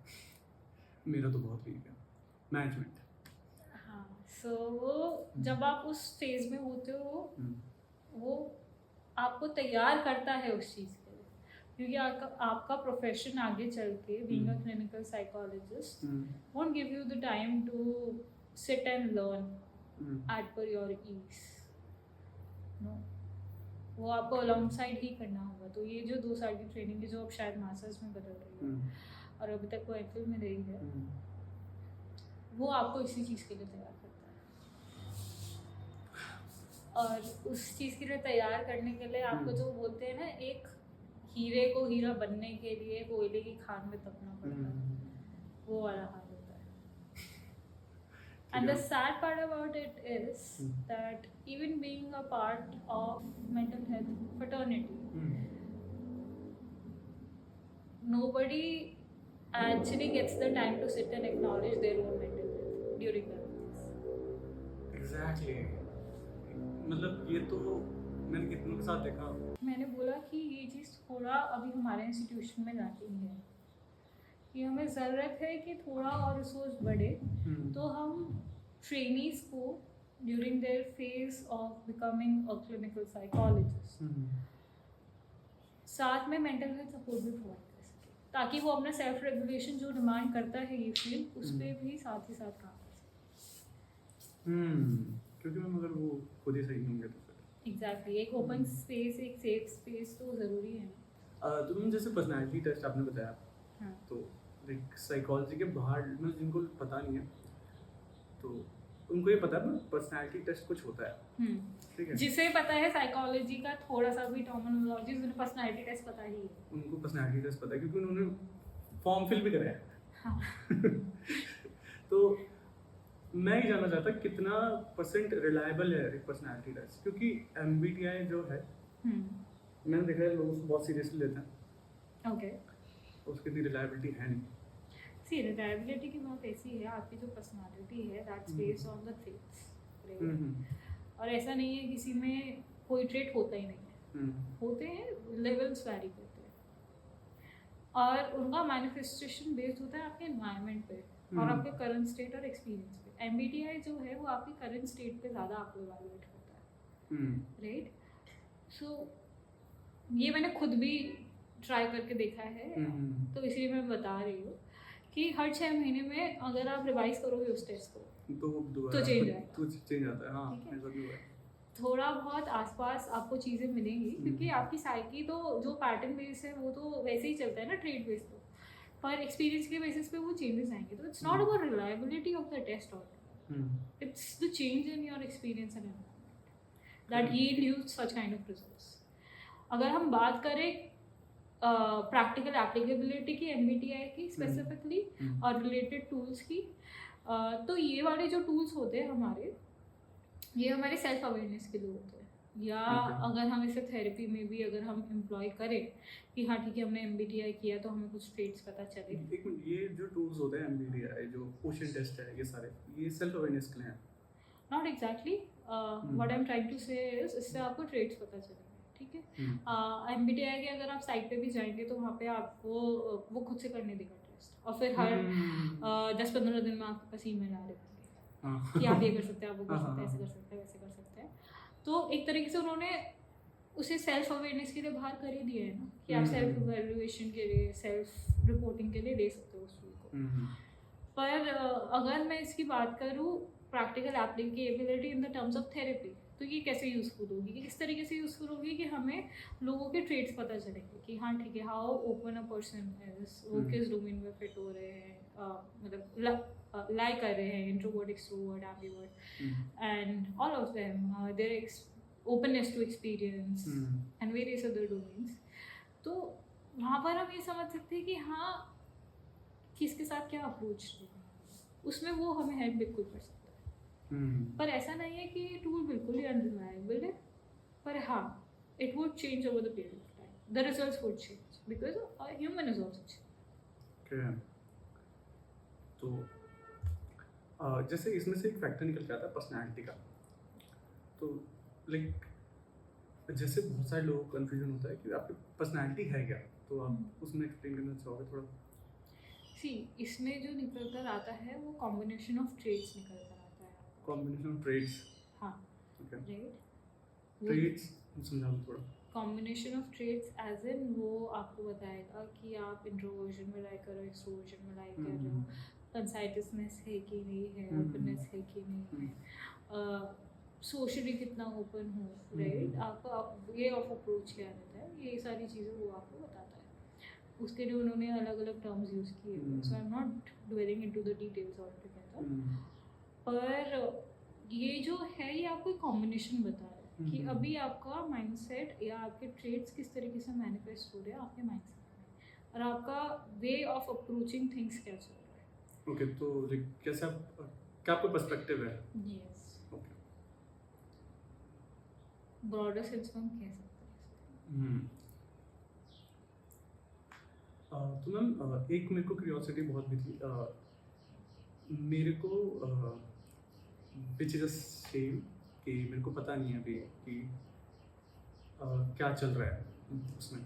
मेरा तो बहुत वीक है मैनेजमेंट. हाँ, सो वो जब आप उस फेज में होते हो वो आपको तैयार करता है उस चीज़ के लिए, क्योंकि आपका प्रोफेशन आगे चल के being a clinical psychologist won't give you the time to sit and learn at पर योर ईज. नो, वो आपको अलॉन्ग साइड ही करना होगा. तो ये जो 2 साल की ट्रेनिंग है जो अब शायद मास्टर्स में बदल रही है और अभी तक वो MPhil में रही है, वो आपको इसी चीज़ के लिए तैयार करता है. और उस चीज़ के लिए तैयार करने के लिए आपको जो बोलते हैं ना एक हीरे को हीरा बनने के लिए कोयले की खान में तपना पड़ता है, वो वाला हाल होता है. And the sad part about it is that even being a part of mental health fraternity, nobody actually gets the time to sit and acknowledge their own mental health during their lives. Exactly. मतलब ये तो मैंने कितनों के साथ देखा. मैंने बोला कि ये चीज़ थोड़ा अभी हमारे इंस्टीट्यूशन में लैकिंग है कि हमें ज़रूरत है कि थोड़ा और रिसोर्स बढ़े तो हम ट्रेनीज को during their phase of becoming a clinical psychologist साथ में मेंटल हेल्थ सपोर्ट भी प्रोवाइड कर सके, ताकि वो अपना सेल्फ रेगुलेशन जो डिमांड करता है ये फील्ड उस पर भी साथ ही साथ काम कर सके. क्योंकि हम अगर वो खुद ही सही होंगे तो फिर एग्जैक्टली एक ओपन स्पेस, एक सेफ स्पेस तो ज़रूरी है. तो तुम जैसे पर्सनालिटी टेस्ट आपने बताया, हाँ. तो लाइक साइकोलॉजी के बाहर में जिनको पता नहीं है तो उनको ये पता है पर्सनालिटी टेस्ट कुछ होता है. ठीक है, जिसे पता है साइकोलॉजी का थोड़ा सा भी टर्मिनोलॉजी, उन्हें पर्सनालिटी टेस्ट पता ही है. उनको पर्सनालिटी टेस्ट पता है क्योंकि उन्होंने फॉर्म फिल भी करा है. हाँ. तो मैं ही जानना चाहता कितना % रिलायबल है पर्सनालिटी टेस्ट, क्योंकि MBTI जो है मैंने देखा है लोग उसको बहुत सीरियसली लेते हैं, ओके, तो उसकी इतनी रिलायबिलिटी है नहीं। सी रिलायबिलिटी की बात ऐसी है, आपकी जो पर्सनालिटी है that's based on the traits, और ऐसा नहीं है किसी में कोई ट्रेट होता ही नहीं है, होते हैं, लेवल्स वैरी करते हैं, और उनका मैनिफेस्टेशन बेस्ड होता है आपके एनवायरनमेंट पे और आपके करंट स्टेट और एक्सपीरियंस पे। MBTI जो है वो आपकी करंट स्टेट पे ज़्यादा आपको इवैल्यूएट करता है, राइट? सो ये मैंने खुद भी ट्राई करके देखा है, तो इसलिए मैं बता रही हूँ कि हर 6 महीने में अगर आप रिवाइज करोगे उस टेस्ट को तो चेंज आएगा, तो चेंज आता है। हाँ, ठीक है? ऐसा भी हुआ है। थोड़ा बहुत आसपास आपको चीज़ें मिलेंगी, क्योंकि आपकी साइकी तो जो पैटर्न बेस है वो तो वैसे ही चलता है ना, ट्रेड बेस पे, पर एक्सपीरियंस के बेसिस पे वो चेंजेस आएंगे। तो it's not about reliability of the test all, it's the change in your experience and environment that yield you such kind of results. अगर हम बात करें प्रैक्टिकल एप्लीकेबिलिटी की MBTI की स्पेसिफिकली और रिलेटेड टूल्स की, तो ये वाले जो टूल्स होते हैं हमारे, ये हमारे सेल्फ अवेयरनेस के लिए होते हैं, या अगर हम इसे थेरेपी में भी अगर हम एम्प्लॉय करें कि हाँ ठीक है हमने MBTI किया तो हमें कुछ ट्रेट्स पता चले। एक मिनट, ये जो टूल्स होते हैं MBTI, जो क्वेश्चन टेस्ट है, ये सारे ये सेल्फ अवेयरनेस के लिए हैं? Not exactly, what I am trying to say is इससे आपको ट्रेट्स पता चलेंगे, ठीक है? MBTI के अगर आप साइट पे भी जाएंगे तो वहाँ पे आपको वो खुद से करने देगा टेस्ट, और फिर हर 10-15 दिन में आपके पास ईमेल आ रहे होंगे कि आप ये कर सकते हैं, आप वो कर सकते हैं, ऐसे कर सकते हैं, वैसे कर सकते हैं। तो एक तरीके से उन्होंने उसे सेल्फ अवेयरनेस के लिए बाहर कर ही दिया है ना, कि आप सेल्फ इवैल्यूएशन के लिए, सेल्फ रिपोर्टिंग के लिए ले सकते हो उस टूल को। पर अगर मैं इसकी बात करूँ practical applicability in the terms of therapy, तो ये कैसे यूज़फुल होगी, किस तरीके से यूज़फुल होगी कि हमें लोगों के ट्रेट्स पता चलेंगे कि हाँ ठीक है, how open a person is, वो किस डोमेन में फिट हो रहे हैं, मतलब लाइक कर रहे हैं, introvert, extrovert, ambivert, and all of them there openness to experience and various other domains। तो वहाँ पर हम ये समझ सकते हैं कि हाँ किसके साथ क्या अप्रोच है, उसमें वो हमें हेल्प बिल्कुल कर सकता है। पर ऐसा नहीं है कि टूल बिल्कुल ही अनरिलायबल है, पर हाँ it would change over the period of time, the results would change because a human is also changing। Okay. तो जैसे इसमें से एक फैक्टर निकल के आता है पर्सनैलिटी का, तो लाइक जैसे बहुत सारे लोगों को कन्फ्यूजन होता है कि आपकी पर्सनैलिटी है क्या, तो आप उसमें एक्सप्लेन करना चाहोगे थोड़ा? सी इसमें जो निकल कर आता है वो कॉम्बिनेशन ऑफ ट्रेट्स निकल कर आता है। Combination of traits? हाँ, ओके, राइट। ट्रेट्स समझाओ थोड़ा। Combination of traits as in वो आपको बताएगा कि आप इंट्रोवर्जन में लाइक कर रहे हो, एक्सट्रोवर्जन में लाइक कर रहे हो, कंसाइटिसनेस है कि नहीं है, ओपननेस है कि नहीं है, सोशली कितना ओपन हो, राइट, आपका वे ऑफ अप्रोच क्या रहता है, ये सारी चीज़ें वो आपको बताता है। उसके लिए उन्होंने अलग अलग टर्म्स यूज़ किए हैं, so I am not dwelling into the details all together, पर ये जो है ये आपको एक कॉम्बिनेशन बता रहा है कि अभी आपका माइंडसेट या आपके ट्रेट्स किस तरीके से मैनिफेस्ट हो रहे हैं आपके माइंडसेट में, और आपका वे ऑफ अप्रोचिंग थिंग्स क्या चल रहा है। ओके, तो कैसे आप, क्या आपका पर्सपेक्टिव है? यस, ब्रॉडर सेंस में हम कह सकते हैं। तो मैम एक मेरे को क्यूरियोसिटी बहुत भी थी, मेरे को विच इज़ अ सेम कि मेरे को पता नहीं है अभी कि क्या चल रहा है उसमें,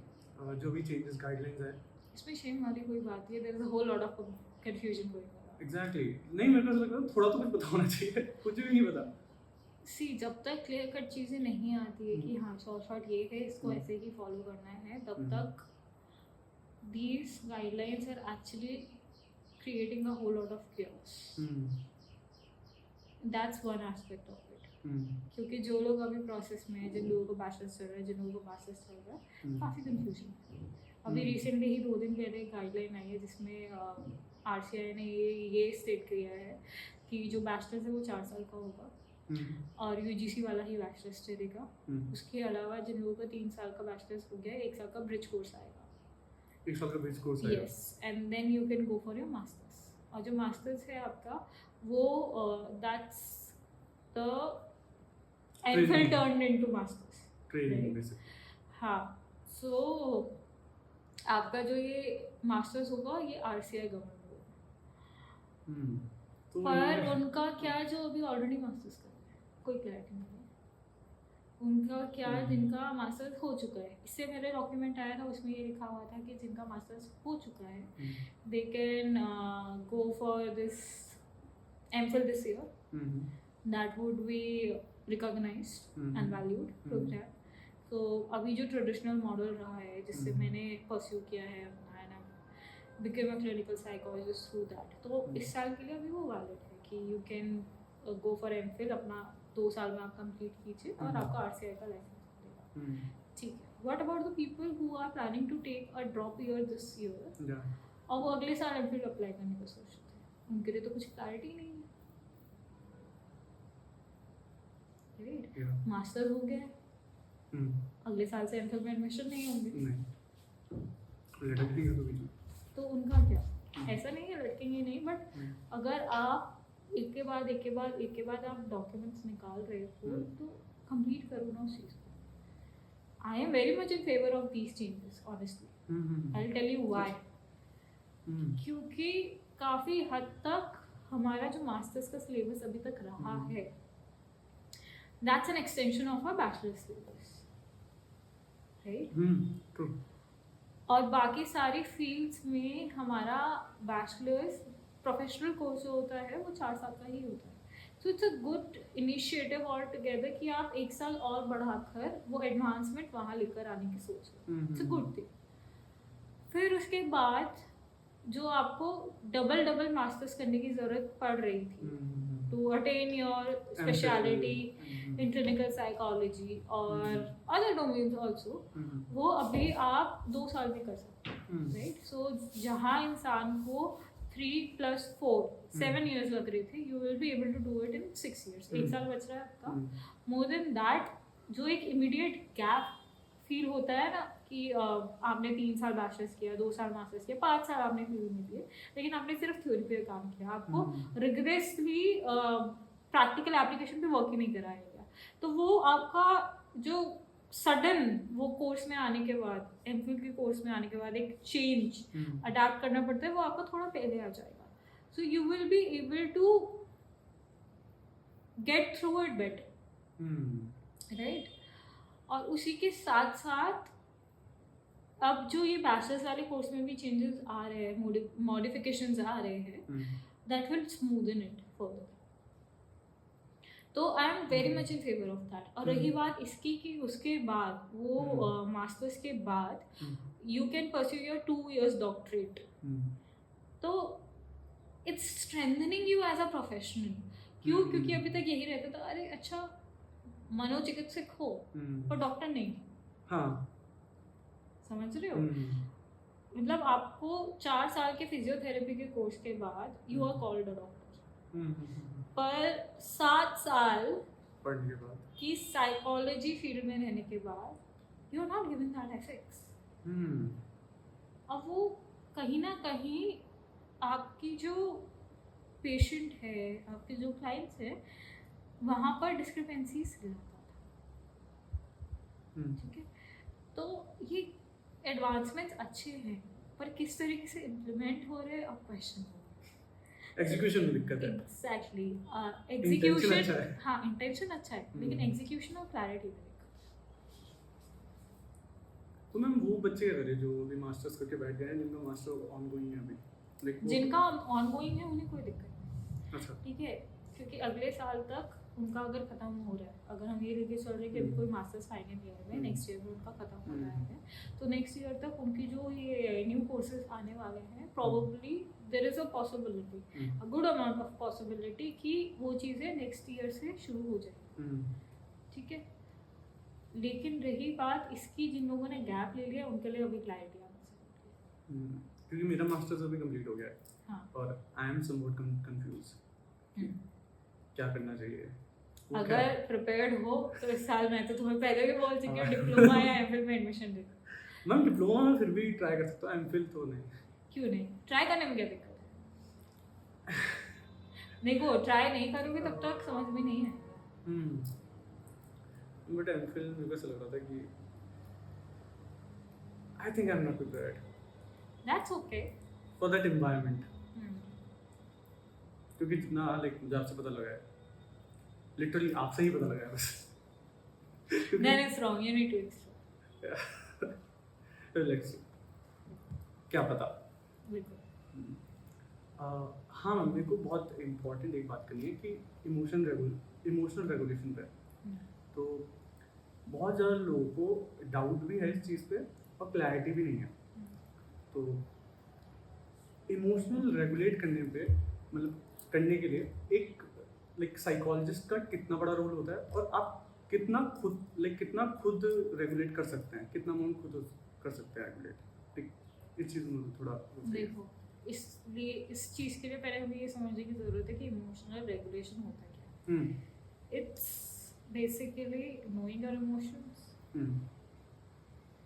जो भी चेंजेस गाइडलाइंस है। इसमें शेम वाली कोई बात है, there is a whole lot of confusion going on. Exactly, नहीं मेरे को ऐसा लग रहा है थोड़ा तो कुछ पता होना चाहिए, कुछ भी नहीं पता। सी जब तक क्लियर कट चीज़ें नहीं आती है कि हाँ शॉर्ट ये है, इसको ऐसे ही फॉलो करना है, तब तक these guidelines are actually creating a whole lot of chaos। That's one aspect of it। क्योंकि जो लोग अभी प्रोसेस में हैं, जिन लोगों को बैचलर्स चल रहा है, जिन लोगों को मास्टर्स चल रहा है, काफ़ी कंफ्यूजन है। अभी रिसेंटली ही 2 दिन पहले एक गाइडलाइन आई है जिसमें RCI ने ये स्टेट किया है कि जो बैचलर्स है वो 4 साल का होगा और UGC वाला ही बैचलर्स चलेगा। उसके अलावा जिन लोगों का 3 साल का बैचलर्स हो गया, 1 साल का ब्रिज कोर्स आएगा। 1 साल का ब्रिज कोर्स आएगा? Yes, and then you can go for your masters. और जो मास्टर्स है आपका वो that's the MPhil turned into masters, training basic. हाँ, सो आपका जो ये मास्टर्स होगा ये RCI गवर्नमेंट होगा, तो पर उनका क्या जो अभी ऑलरेडी मास्टर्स कर रहे हैं कोई क्लैरिटी नहीं है। उनका क्या जिनका मास्टर्स हो चुका है, इससे मेरे डॉक्यूमेंट आया था उसमें ये लिखा हुआ था कि जिनका मास्टर्स हो चुका है they can go for this MPhil this year, that would be recognized and valued program. So अभी जो ट्रेडिशनल मॉडल रहा है जिससे मैंने परस्यू किया है अपना and I became a clinical psychologist through that, तो इस साल के लिए अभी वो वैलिड है कि you can go for MPhil, अपना 2 साल में आप कंप्लीट कीजिए और आपका RCI का लाइसेंस मिलेगा। ठीक है, what about the people who are planning to take a drop year this year और वो अगले साल MPhil अप्लाई करने का सोच रहे थे, उनके लिए तो कुछ क्लैरिटी नहीं है। मास्टर हो गया, अगले साल से MPhil में एडमिशन नहीं होंगे, तो उनका क्या? ऐसा नहीं है लटकेंगे नहीं, बट अगर आप एक के बाद आप डॉक्यूमेंट्स निकाल रहे हो तो कंप्लीट करो ना उस चीज़ को। I am very much in favour of these changes honestly, I will tell you why. क्योंकि काफ़ी हद तक हमारा जो मास्टर्स का सिलेबस अभी तक रहा है that's an extension of our bachelor's syllabus, right? True. और बाकी सारी फील्ड्स में हमारा बैचलर्स प्रोफेशनल कोर्स जो होता है वो 4 साल का ही होता है। So it's a good initiative all together कि आप 1 साल और बढ़ाकर वो एडवांसमेंट वहाँ लेकर आने की सोच रहे हो, इट्स अ गुड थिंग। फिर उसके बाद जो आपको डबल मास्टर्स करने की ज़रूरत पड़ रही थी to attain your speciality in clinical psychology और अदर डोमेन्स ऑल्सो, वो अभी आप 2 साल में कर सकते हैं, राइट? सो जहाँ इंसान को 3 + 4 7 years लग रहे थे, you will be able to do it in 6 years। 1 साल बच रहा है आपका। मोर देन दैट, जो एक इमीडिएट गैप फील होता है ना कि आपने 3 साल बैचलर्स किया, 2 साल मास्टर्स किया, 5 साल आपने फील्ड में दिए, लेकिन आपने सिर्फ थ्योरी पे काम किया, आपको रिग्रेसली प्रैक्टिकल एप्लीकेशन पे वर्क ही नहीं कराया गया। तो वो आपका जो सडन वो कोर्स में आने के बाद, MPhil के कोर्स में आने के बाद एक चेंज अडाप्ट करना पड़ता है, वो आपको थोड़ा पहले आ जाएगा। So you will be able to get through it better, right? और उसी के साथ साथ अब जो ये बैचलर्स वाले कोर्स में भी चेंजेस आ रहे हैं, मॉडिफिकेशंस आ रहे हैं, that will smoothen it further. तो I am very much in favour of that. और रही बात इसकी कि उसके बाद वो मास्टर्स के बाद you can pursue your 2 years doctorate, तो it's strengthening you as a professional. क्यों? क्योंकि अभी तक यही रहता था, अरे अच्छा मनोचिकित्सक हो पर डॉक्टर नहीं। हाँ, समझ रहे हो? मतलब आपको 4 साल के फिजियोथेरेपी के कोर्स के बाद you are called a doctor, पर 7 साल पढ़ने के बाद की साइकोलॉजी फील्ड में रहने के बाद you are not giving that effects. अब वो कहीं ना कहीं आपकी जो पेशेंट है, आपके जो क्लाइंट्स हैं, वहाँ पर डिस्क्रिपेंसीज लाता था। ठीक है, तो ये एडवांसमेंट्स अच्छे हैं, पर किस तरीके से इम्प्लीमेंट हो रहे हैं अब क्वेश्चन हो। एग्जीक्यूशन में दिक्कत है। एग्जैक्टली, एग्जीक्यूशन अच्छा है। हाँ, इंटेंशन अच्छा है, लेकिन एग्जीक्यूशन और क्लैरिटी में तो मैम वो बच्चे क्या करें जो अभी मास्टर्स करके बैठ गए हैं, जिनका मास्टर ऑनगोइंग है अभी, जिनका ऑनगोइंग है उन्हें कोई दिक्कत नहीं। अच्छा, ठीक है, क्योंकि अगले साल तक उनका अगर खत्म हो रहा है, अगर हम ये लेके चल रहे हैं कि अभी कोई मास्टर्स फाइनल ईयर में, नेक्स्ट ईयर में उनका खत्म हो रहा है, तो नेक्स्ट ईयर तक उनकी जो ये न्यू कोर्सेज आने वाले हैं, probably there is a possibility, a good amount of possibility कि वो चीज़ें नेक्स्ट ईयर से शुरू हो जाए। ठीक है, लेकिन रही बात इसकी, जिन लोगों ने गैप ले लिया उनके लिए अभी क्लैरिटी आना चाहिए। क्योंकि मेरा मास्टर्स अभी कंप्लीट हो गया है, हाँ, और आई एम समवॉट कंफ्यूज क्या करना चाहिए। अगर प्रिपेयर्ड हो तो इस साल मैं तो तुम्हें पहले भी बोल चुकी हूँ, डिप्लोमा या MPhil में एडमिशन ले। मैम डिप्लोमा में फिर भी ट्राई कर सकता हूँ, MPhil तो नहीं। क्यों नहीं? ट्राई करने में क्या दिक्कत है? देखो, ट्राई नहीं करोगे तब तक समझ में नहीं आएगा। बट MPhil मेरे को ऐसा लग रहा था कि I think I'm not prepared That's okay. for that environment. Hmm. क्योंकि जितना लाइक मुझे आपसे पता लगा है, लिटरली आपसे ही पता लगा है बस. Then it's wrong. You need to explore. Let's see. क्या पता. बिल्कुल. हाँ मैम, मेरे को बहुत इम्पोर्टेंट एक बात करनी है कि इमोशनल रेगुलेशन पे. Hmm. तो बहुत ज़्यादा लोगों को डाउट भी है इस चीज़ पे और क्लैरिटी भी नहीं है. तो इमोशनल रेगुलेट करने पे मतलब करने के लिए एक लाइक साइकोलॉजिस्ट का कितना बड़ा रोल होता है, और आप कितना खुद रेगुलेट कर सकते हैं, कितना अमाउंट खुद कर सकते हैं रेगुलेट. इस चीज़ में थोड़ा देखो, इसलिए इस चीज़ के लिए पहले हमें ये समझने की ज़रूरत है कि इमोशनल रेगुलेशन होता क्या है. It's basically knowing your emotions,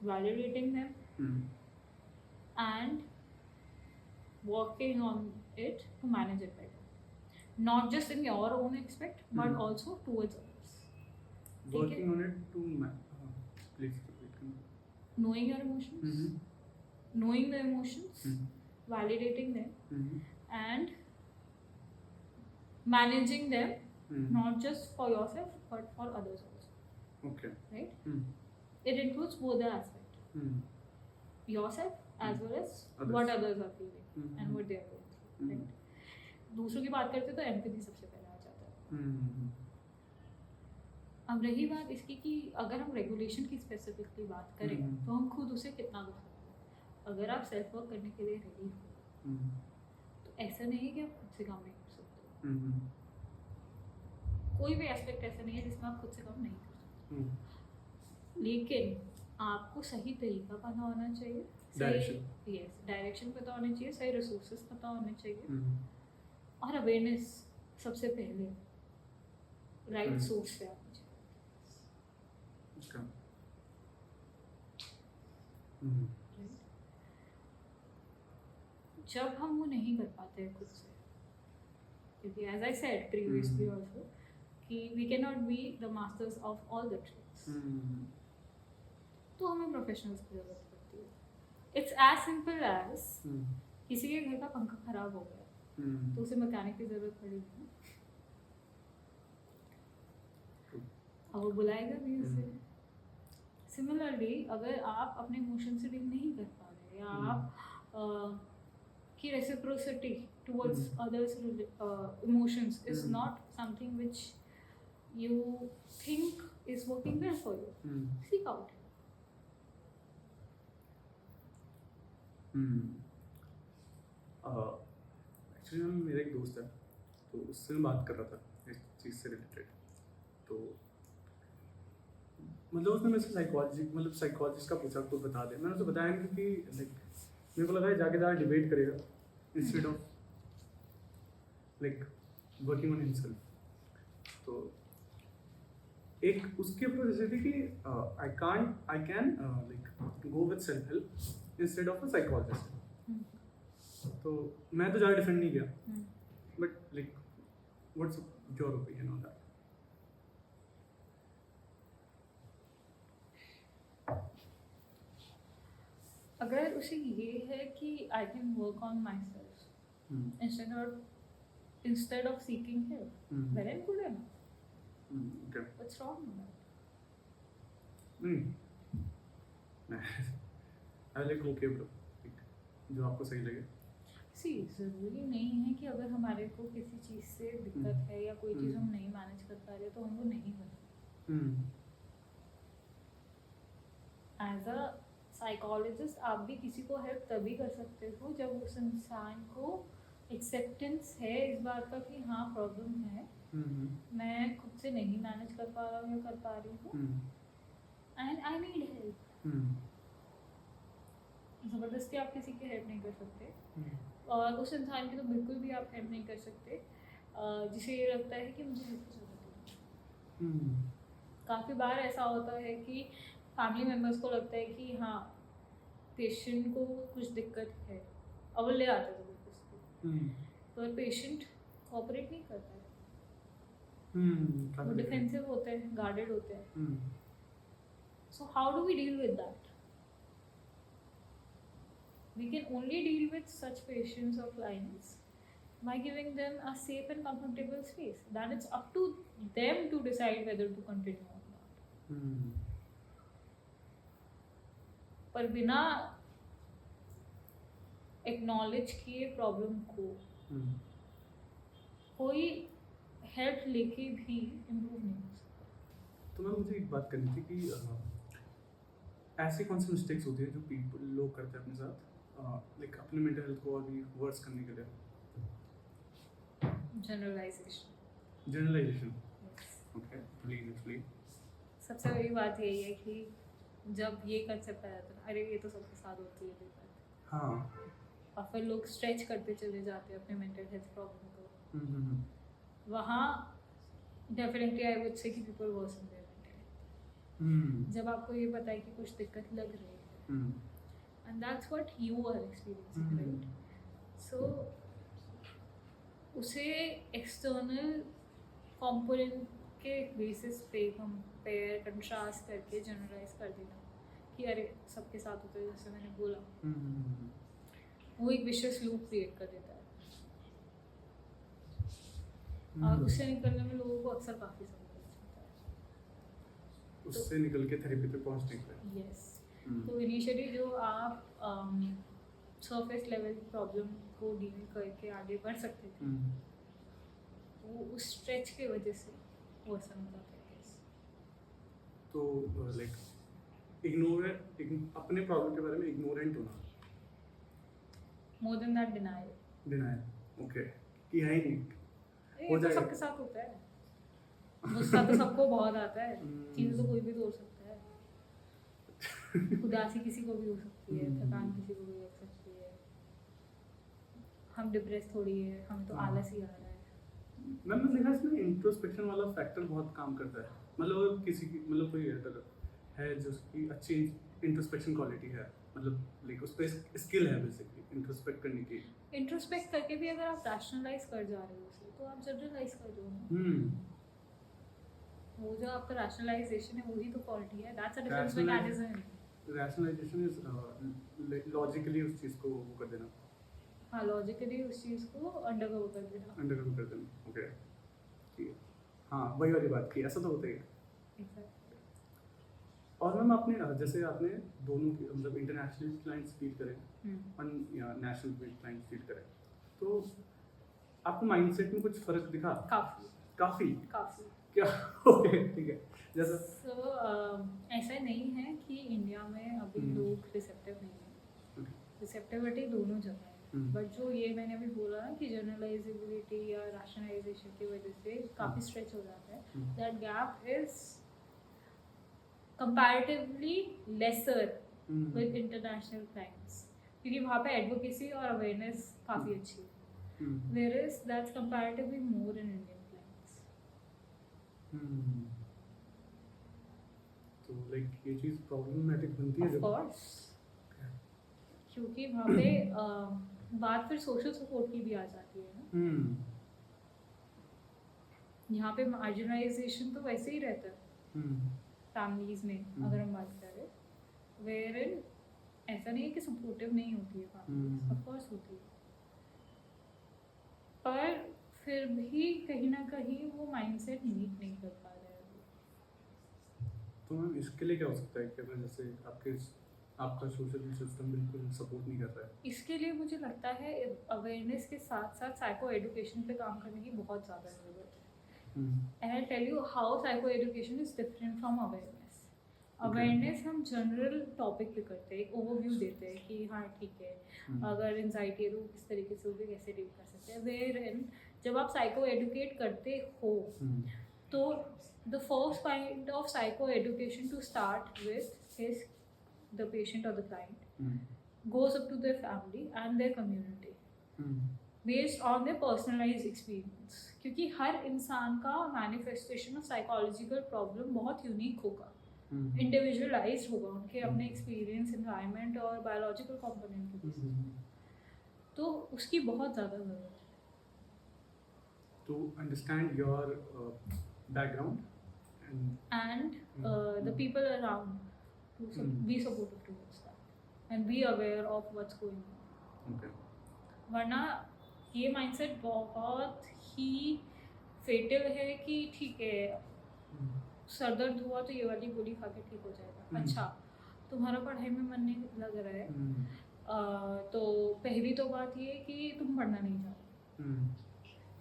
validating them, and working on it to manage it better. Not just in your own aspect, but also towards others. Working on it too please. Knowing your emotions, knowing the emotions, validating them, and managing them, not just for yourself but for others also. Okay. Right? It includes both the aspect, yourself as well as Others. what others are feeling and what they are going through. Right? दूसरों की बात करते तो empathy सबसे पहले आ जाता है. अब रही बात इसकी कि अगर हम रेगुलेशन की स्पेसिफिकली बात करें तो हम खुद उसे कितना कर सकते हैं. अगर आप सेल्फ वर्क करने के लिए रेडी हो तो ऐसा नहीं है कि आप खुद से काम नहीं कर सकते. कोई भी एस्पेक्ट ऐसा नहीं है जिसमें आप खुद से काम नहीं कर सकते. लेकिन आपको सही तरीका पता होना चाहिए, डायरेक्शन पता होना चाहिए, सही रिसोर्सेज पता होने चाहिए, और अवेयरनेस सबसे पहले राइट सोर्स पे आना चाहिए. जब हम वो नहीं कर पाते हैं खुद से, क्योंकि as I said previously also कि we can not be the masters of all the trades, तो हमें प्रोफेशनल्स की जरूरत पड़ती है. इट्स एज सिंपल एज किसी के घर का पंखा खराब हो गया तो उसे मैकेनिक की जरूरत पड़ेगी, अब वो बुलाएगा भी उसे. सिमिलरली अगर आप अपने इमोशन से डील नहीं कर पा रहे, या आप की reciprocity towards others emotions is not something which you think is working well for you, seek out. Actually मेरा एक दोस्त है, तो उससे मैं बात कर रहा था इस चीज़ से रिलेटेड. तो मतलब उसने मेरे से साइकोलॉजिस्ट का पूछा तो बता दे. मैंने उसे बताया नहीं क्योंकि लाइक मेरे को लगा जाके ज़्यादा डिबेट करेगा instead of like working on himself. तो एक उसकी अप्रोच ऐसी थी कि I can like go with self help instead of a psychologist. तो मैं तो ज़्यादा डिफेंड नहीं किया, but like what's your opinion on that? अगर उसे ये है कि I can work on my self instead of seeking help, then it's good enough. Okay. What's wrong with that? I like okay bro, जो आपको सही लगे. See, ज़रूरी नहीं है कि अगर हमारे को किसी चीज़ से दिक्कत है या कोई चीज़ हम नहीं मैनेज कर पा रहे तो हम वो नहीं कर सकते. एज अ साइकोलॉजिस्ट आप भी किसी को हेल्प तभी कर सकते हो जब उस इंसान को एक्सेप्टेंस है इस बात का कि हाँ प्रॉब्लम है, मैं खुद से नहीं मैनेज कर पा रहा हूँ या कर पा रही हूँ, एंड आई नीड हेल्प. ज़बरदस्ती आप किसी की हेल्प नहीं कर सकते, और उस इंसान की तो बिल्कुल भी आप हेल्प नहीं कर सकते जिसे ये लगता है कि मुझे हेल्प की ज़रूरत है. काफ़ी बार ऐसा होता है कि फैमिली मेम्बर्स को लगता है कि हाँ पेशेंट को कुछ दिक्कत है, अब वो ले आते हैं ज़बरदस्ती, पर पेशेंट कोऑपरेट नहीं करता है, वो डिफेंसिव होते हैं, गार्डेड होते हैं. So how do we deal with that? We can only deal with such patients or clients by giving them a safe and comfortable space. Then it's up to them to decide whether to continue or not. पर बिना acknowledge किए problem को कोई help लेके भी improve नहीं हो सकता। तो मैम मुझे एक बात करनी थी कि ऐसी कौन सी मिस्टेक्स होती है जो लोग करते हैं अपने साथ लाइक अपने मेंटल हेल्थ को और भी वर्स करने के लिए? Generalisation okay, please explain. सबसे बड़ी बात यही है कि जब ये कंसेप्ट आया था, अरे ये तो सबके साथ होती है बात, हाँ, और फिर लोग स्ट्रेच करते चले जाते हैं अपने मेंटल हेल्थ प्रॉब्लम को। वहाँ डेफिनेटली आई वुड से कि पीपल वर्सन देयर मेंटल। जब आपको ये पता है कि कुछ दिक्कत लग रही है, and that's what you are experiencing, right? So उसे एक्सटर्नल कंपोनेंट के बेसिस पे कंपेयर कंट्रास्ट करके जनरलाइज कर देना कि अरे सबके साथ होता है, जैसे मैंने बोला, वो एक विशियस लूप क्रिएट कर देता है। और उससे निकलने में लोगों को अक्सर काफ़ी समय लग जाता है। उससे निकल के थेरेपी पे पहुंचने के लिए। यस। तो इनिशियली जो आप सरफेस लेवल प्रॉब्लम को डील करके आगे बढ़ सकते थे, वो उस स्ट्रेच के वजह से वर्सन हो जाता है। तो लाइक अपने प्रॉब्लम के बारे में इग्नोरेंट होना, more than that denial, okay, कि है ही नहीं, हो जाएगा। सबके साथ होता है, गुस्सा तो सबको बहुत आता है, चीज़ तो कोई भी तोड़ सकता है, उदासी किसी को भी हो सकती है, थकान किसी को भी हो सकती है, हम डिप्रेस थोड़ी है, हमें तो आलस ही आ रहा है। मैंने देखा इसमें इंट्रोस्पेक्शन वाला फैक्टर बहुत काम करता है। मतलब किसी की कोई है जिसकी अच्छी इंट्रोस्पेक्शन क्वालिटी है, मतलब लाइक उस पे स्किल है बेसिकली इंट्रोस्पेक्ट करने की। इंट्रोस्पेक्ट करके भी अगर आप रैशनलाइज कर जा रहे हो उसे, तो आप जनरलाइज कर दो ना। वो जो आपका रैशनलाइजेशन है वही तो क्वालिटी है, that's a difference mechanism. Rationalisation is logically उस चीज को वो कर देना। हाँ, लॉजिकली उस चीज को अंडरकवर कर देना। ओके, ठीक है। हाँ, वही वाली बात की, ऐसा तो होता ही है। और मैम आपने जैसे आपने दोनों की मतलब इंटरनेशनल क्लाइंट्स फील करें और नेशनल क्लाइंट्स फील करें, तो आपको माइंडसेट में कुछ फर्क दिखा? काफी क्या? ओके, ठीक है। जैसा ऐसा नहीं है कि इंडिया में अभी लोग रिसेप्टिव नहीं है, रिसेप्टिविटी दोनों जगह है, बट जो ये मैंने अभी बोला ना कि जनरलाइजेबिलिटी या रैशनलाइजेशन की वजह से काफ़ी स्ट्रेच हो जाता है, that gap is comparatively lesser with international clients, क्योंकि वहाँ पे एडवोकेसी और अवेयरनेस काफ़ी अच्छी है, whereas that's comparatively more in Indian clients. तो लाइक ये चीज़ प्रॉब्लमेटिक बनती है Of course, क्योंकि वहाँ पे बात फिर सोशल सपोर्ट की भी आ जाती है ना। यहाँ पे मार्जिनलाइजेशन तो वैसे ही रहता है फैमिलीज में, अगर हम बात करें, वेयर इन ऐसा नहीं है कि सपोर्टिव नहीं होती है फैमिलीज, ऑफ कोर्स होती है, पर फिर भी कहीं ना कहीं वो माइंडसेट मीट नहीं कर पा रहे हैं। तो मैम इसके लिए क्या हो सकता है कि अगर जैसे आपका सोशल सिस्टम बिल्कुल सपोर्ट नहीं कर रहा है? इसके लिए मुझे लगता है अवेयरनेस के साथ साथ साइको एजुकेशन पे काम करने की बहुत ज़्यादा ज़रूरत है। And I tell you how psycho education is different from awareness. Awareness हम जनरल टॉपिक पे करते हैं, एक ओवरव्यू देते हैं कि हाँ ठीक है, अगर एंजाइटी है तो किस तरीके से उसे कैसे डील कर सकते हैं। वेयर इन जब आप साइको एजुकेट करते हो तो the first kind of psycho education to start with is the patient or the client goes up to their family and their community based on their personalized experience, क्योंकि हर इंसान का manifestation of psychological problem बहुत unique होगा, individualised होगा उनके अपने experience, environment और biological component की वजह से, तो उसकी बहुत ज़्यादा ज़रूरत है। To understand your background and the people around be supportive towards that, and be aware of what's going on. Okay. वरना ये माइंडसेट बहुत ही फेटल है कि ठीक है सर दर्द हुआ तो ये वाली गोली खा के ठीक हो जाएगा। अच्छा तुम्हारा पढ़ाई में मन नहीं लग रहा है तो पहली तो बात ये कि तुम पढ़ना नहीं चाहो।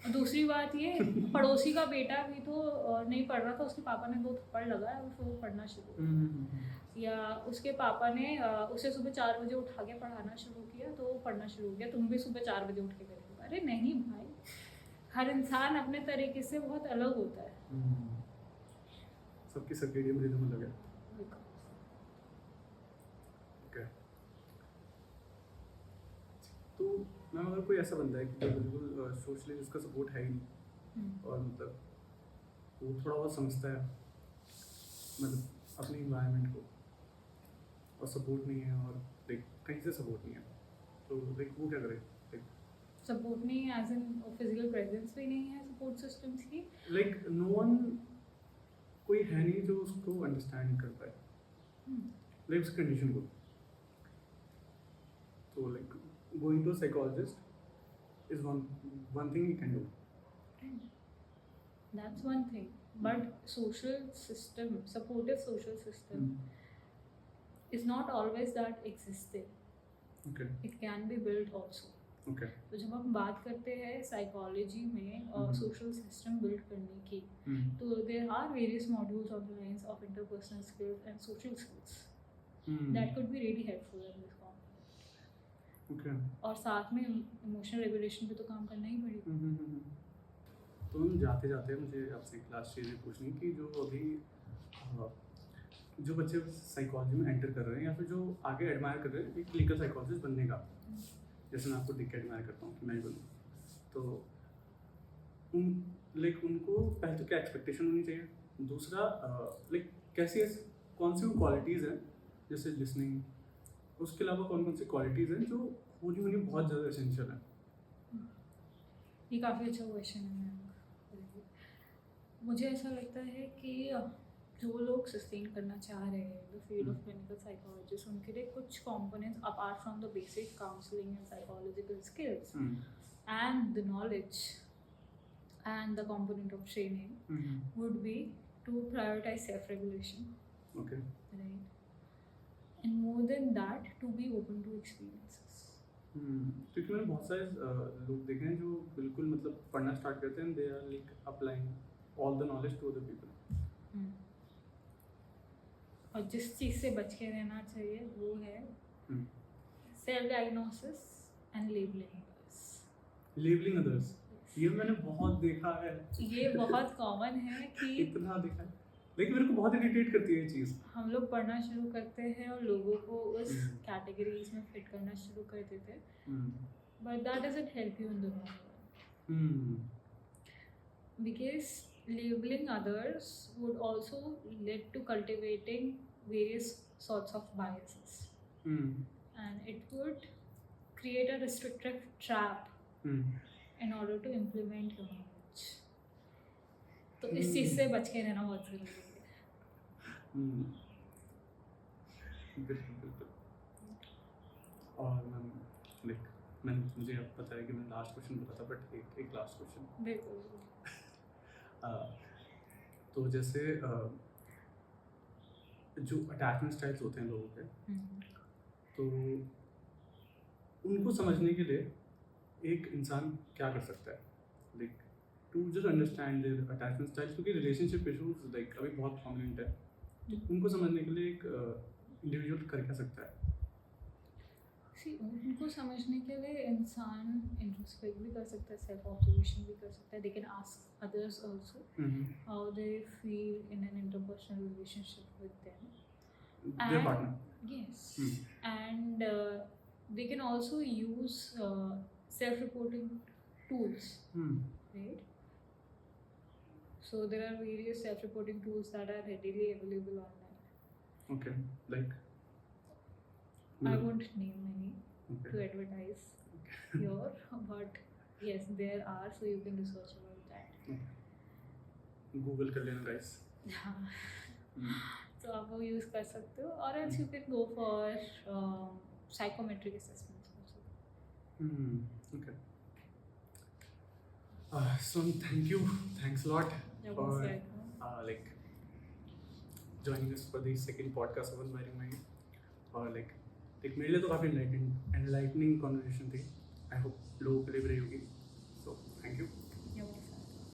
और दूसरी बात ये पड़ोसी का बेटा भी तो नहीं पढ़ रहा था, उसके पापा ने 2 थप्पड़ लगाया और फिर वो पढ़ना शुरू किया। या उसके पापा ने उसे सुबह 4 बजे उठा के पढ़ाना शुरू किया तो वो पढ़ना शुरू किया, तुम भी सुबह 4 बजे उठ के करोगे। अरे नहीं भाई, हर इंसान अपने तरीके से बहुत अलग होता है। सबकी सर्केडियन रिदम अलग है। ओके। तो मैम अगर कोई ऐसा बंदा है कि जो बिल्कुल सोशली जिसका सपोर्ट है ही नहीं और मतलब वो थोड़ा बहुत समझता है मतलब अपनी इन्वायरमेंट को और सपोर्ट नहीं है और लाइक कहीं से सपोर्ट नहीं है, तो लाइक वो क्या करे? लाइक सपोर्ट नहीं है एज इन फिजिकल प्रेजेंस भी नहीं है सपोर्ट सिस्टम्स की। लाइक नो वन, कोई है नहीं जो उसको अंडरस्टैंड कर पाए लाइक उस कंडीशन को। तो like going to psychologist is one thing you can do. That's one thing, but social system, supportive social system is not always that existing. Okay. It can be built also. Okay. तो जब हम बात करते हैं psychology में social system build करने की, तो there are various modules on the lines of interpersonal skills and social skills that could be really helpful in this context. Okay. और साथ में इमोशनल रेगुलेशन पे तो काम करना ही पड़ेगा। तो हम जाते जाते मुझे आपसे एक लास्ट चीज़ पूछनी कि जो अभी जो बच्चे साइकोलॉजी में एंटर कर रहे हैं या फिर जो आगे एडमायर कर रहे हैं एक क्लिनिकल साइकोलॉजिस्ट बनने का, जैसे मैं आपको देख के एडमायर करता हूँ कि मैं ही बनूँ, तो उनको पहले तो क्या एक्सपेक्टेशन होनी चाहिए, दूसरा लाइक कैसी कौन सी क्वालिटीज़ हैं जैसे लिसनिंग, उसके अलावा कौन कौन सी क्वालिटीज़ हैं जो होनी बहुत ज़्यादा एसेंशियल है? ये काफ़ी अच्छा क्वेश्चन है। मुझे ऐसा लगता है कि जो लोग सस्टेन करना चाह रहे हैं the field of clinical psychologist, उनके लिए कुछ components apart from the basic counselling and psychological skills and the knowledge and the component of training would be to prioritize self-regulation. Okay. Right. And more than that, to be open to experiences. क्योंकि मैंने बहुत सारे लोग देखे हैं जो बिल्कुल मतलब पढ़ना स्टार्ट करते हैं, they are like applying all the knowledge to other people. और जिस चीज़ से बच के रहना चाहिए वो है self diagnosis and labelling others. ये मैंने बहुत देखा है। ये बहुत कॉमन है कि इतना देखा है, लेकिन मेरे को बहुत इरिटेट करती है ये चीज़। हम लोग पढ़ना शुरू करते हैं और लोगों को उस कैटेगरीज में फिट करना शुरू कर देते हैं, but that doesn't help you in the long run, because labeling others would also lead to cultivating various sorts of biases, and it would create a restrictive trap in order to implement your knowledge. तो इस चीज़ से बच के रहना बहुत ज़रूरी है। बिल्कुल। और मैम मुझे अब पता है कि मैं लास्ट क्वेश्चन बताता, बट एक लास्ट क्वेश्चन। बिल्कुल। तो जैसे जो अटैचमेंट स्टाइल्स होते हैं लोगों के, तो उनको समझने के लिए एक इंसान क्या कर सकता है, like to just understand their attachment styles, क्योंकि रिलेशनशिप इशूज लाइक अभी बहुत प्रोमिनेंट है, तो उनको समझने के लिए एक इंडिविजुअल कर क्या सकता है? उनको समझने के लिए इंसान इंट्रोस्पेक्ट भी कर सकता है, सेल्फ ऑब्जर्वेशन भी कर सकता है। They can ask others also how they feel in an interpersonal relationship with them, their partner. Yes. And they can also use self-reporting tools, right? So there are various self-reporting tools that are readily available online. Okay, like? I won't name any to advertise here, but yes, there are, so you can research about that. Google कर लेना guys. तो आप वो use कर सकते हो, और else you can go for psychometric assessments also. Okay. So thanks a lot You're for most welcome. like joining us for the second podcast of Unwiring Mind. और like मेरे लिए तो काफ़ी enlightening conversation थी. I hope लोगों के लिए भी रही होगी. So thank you.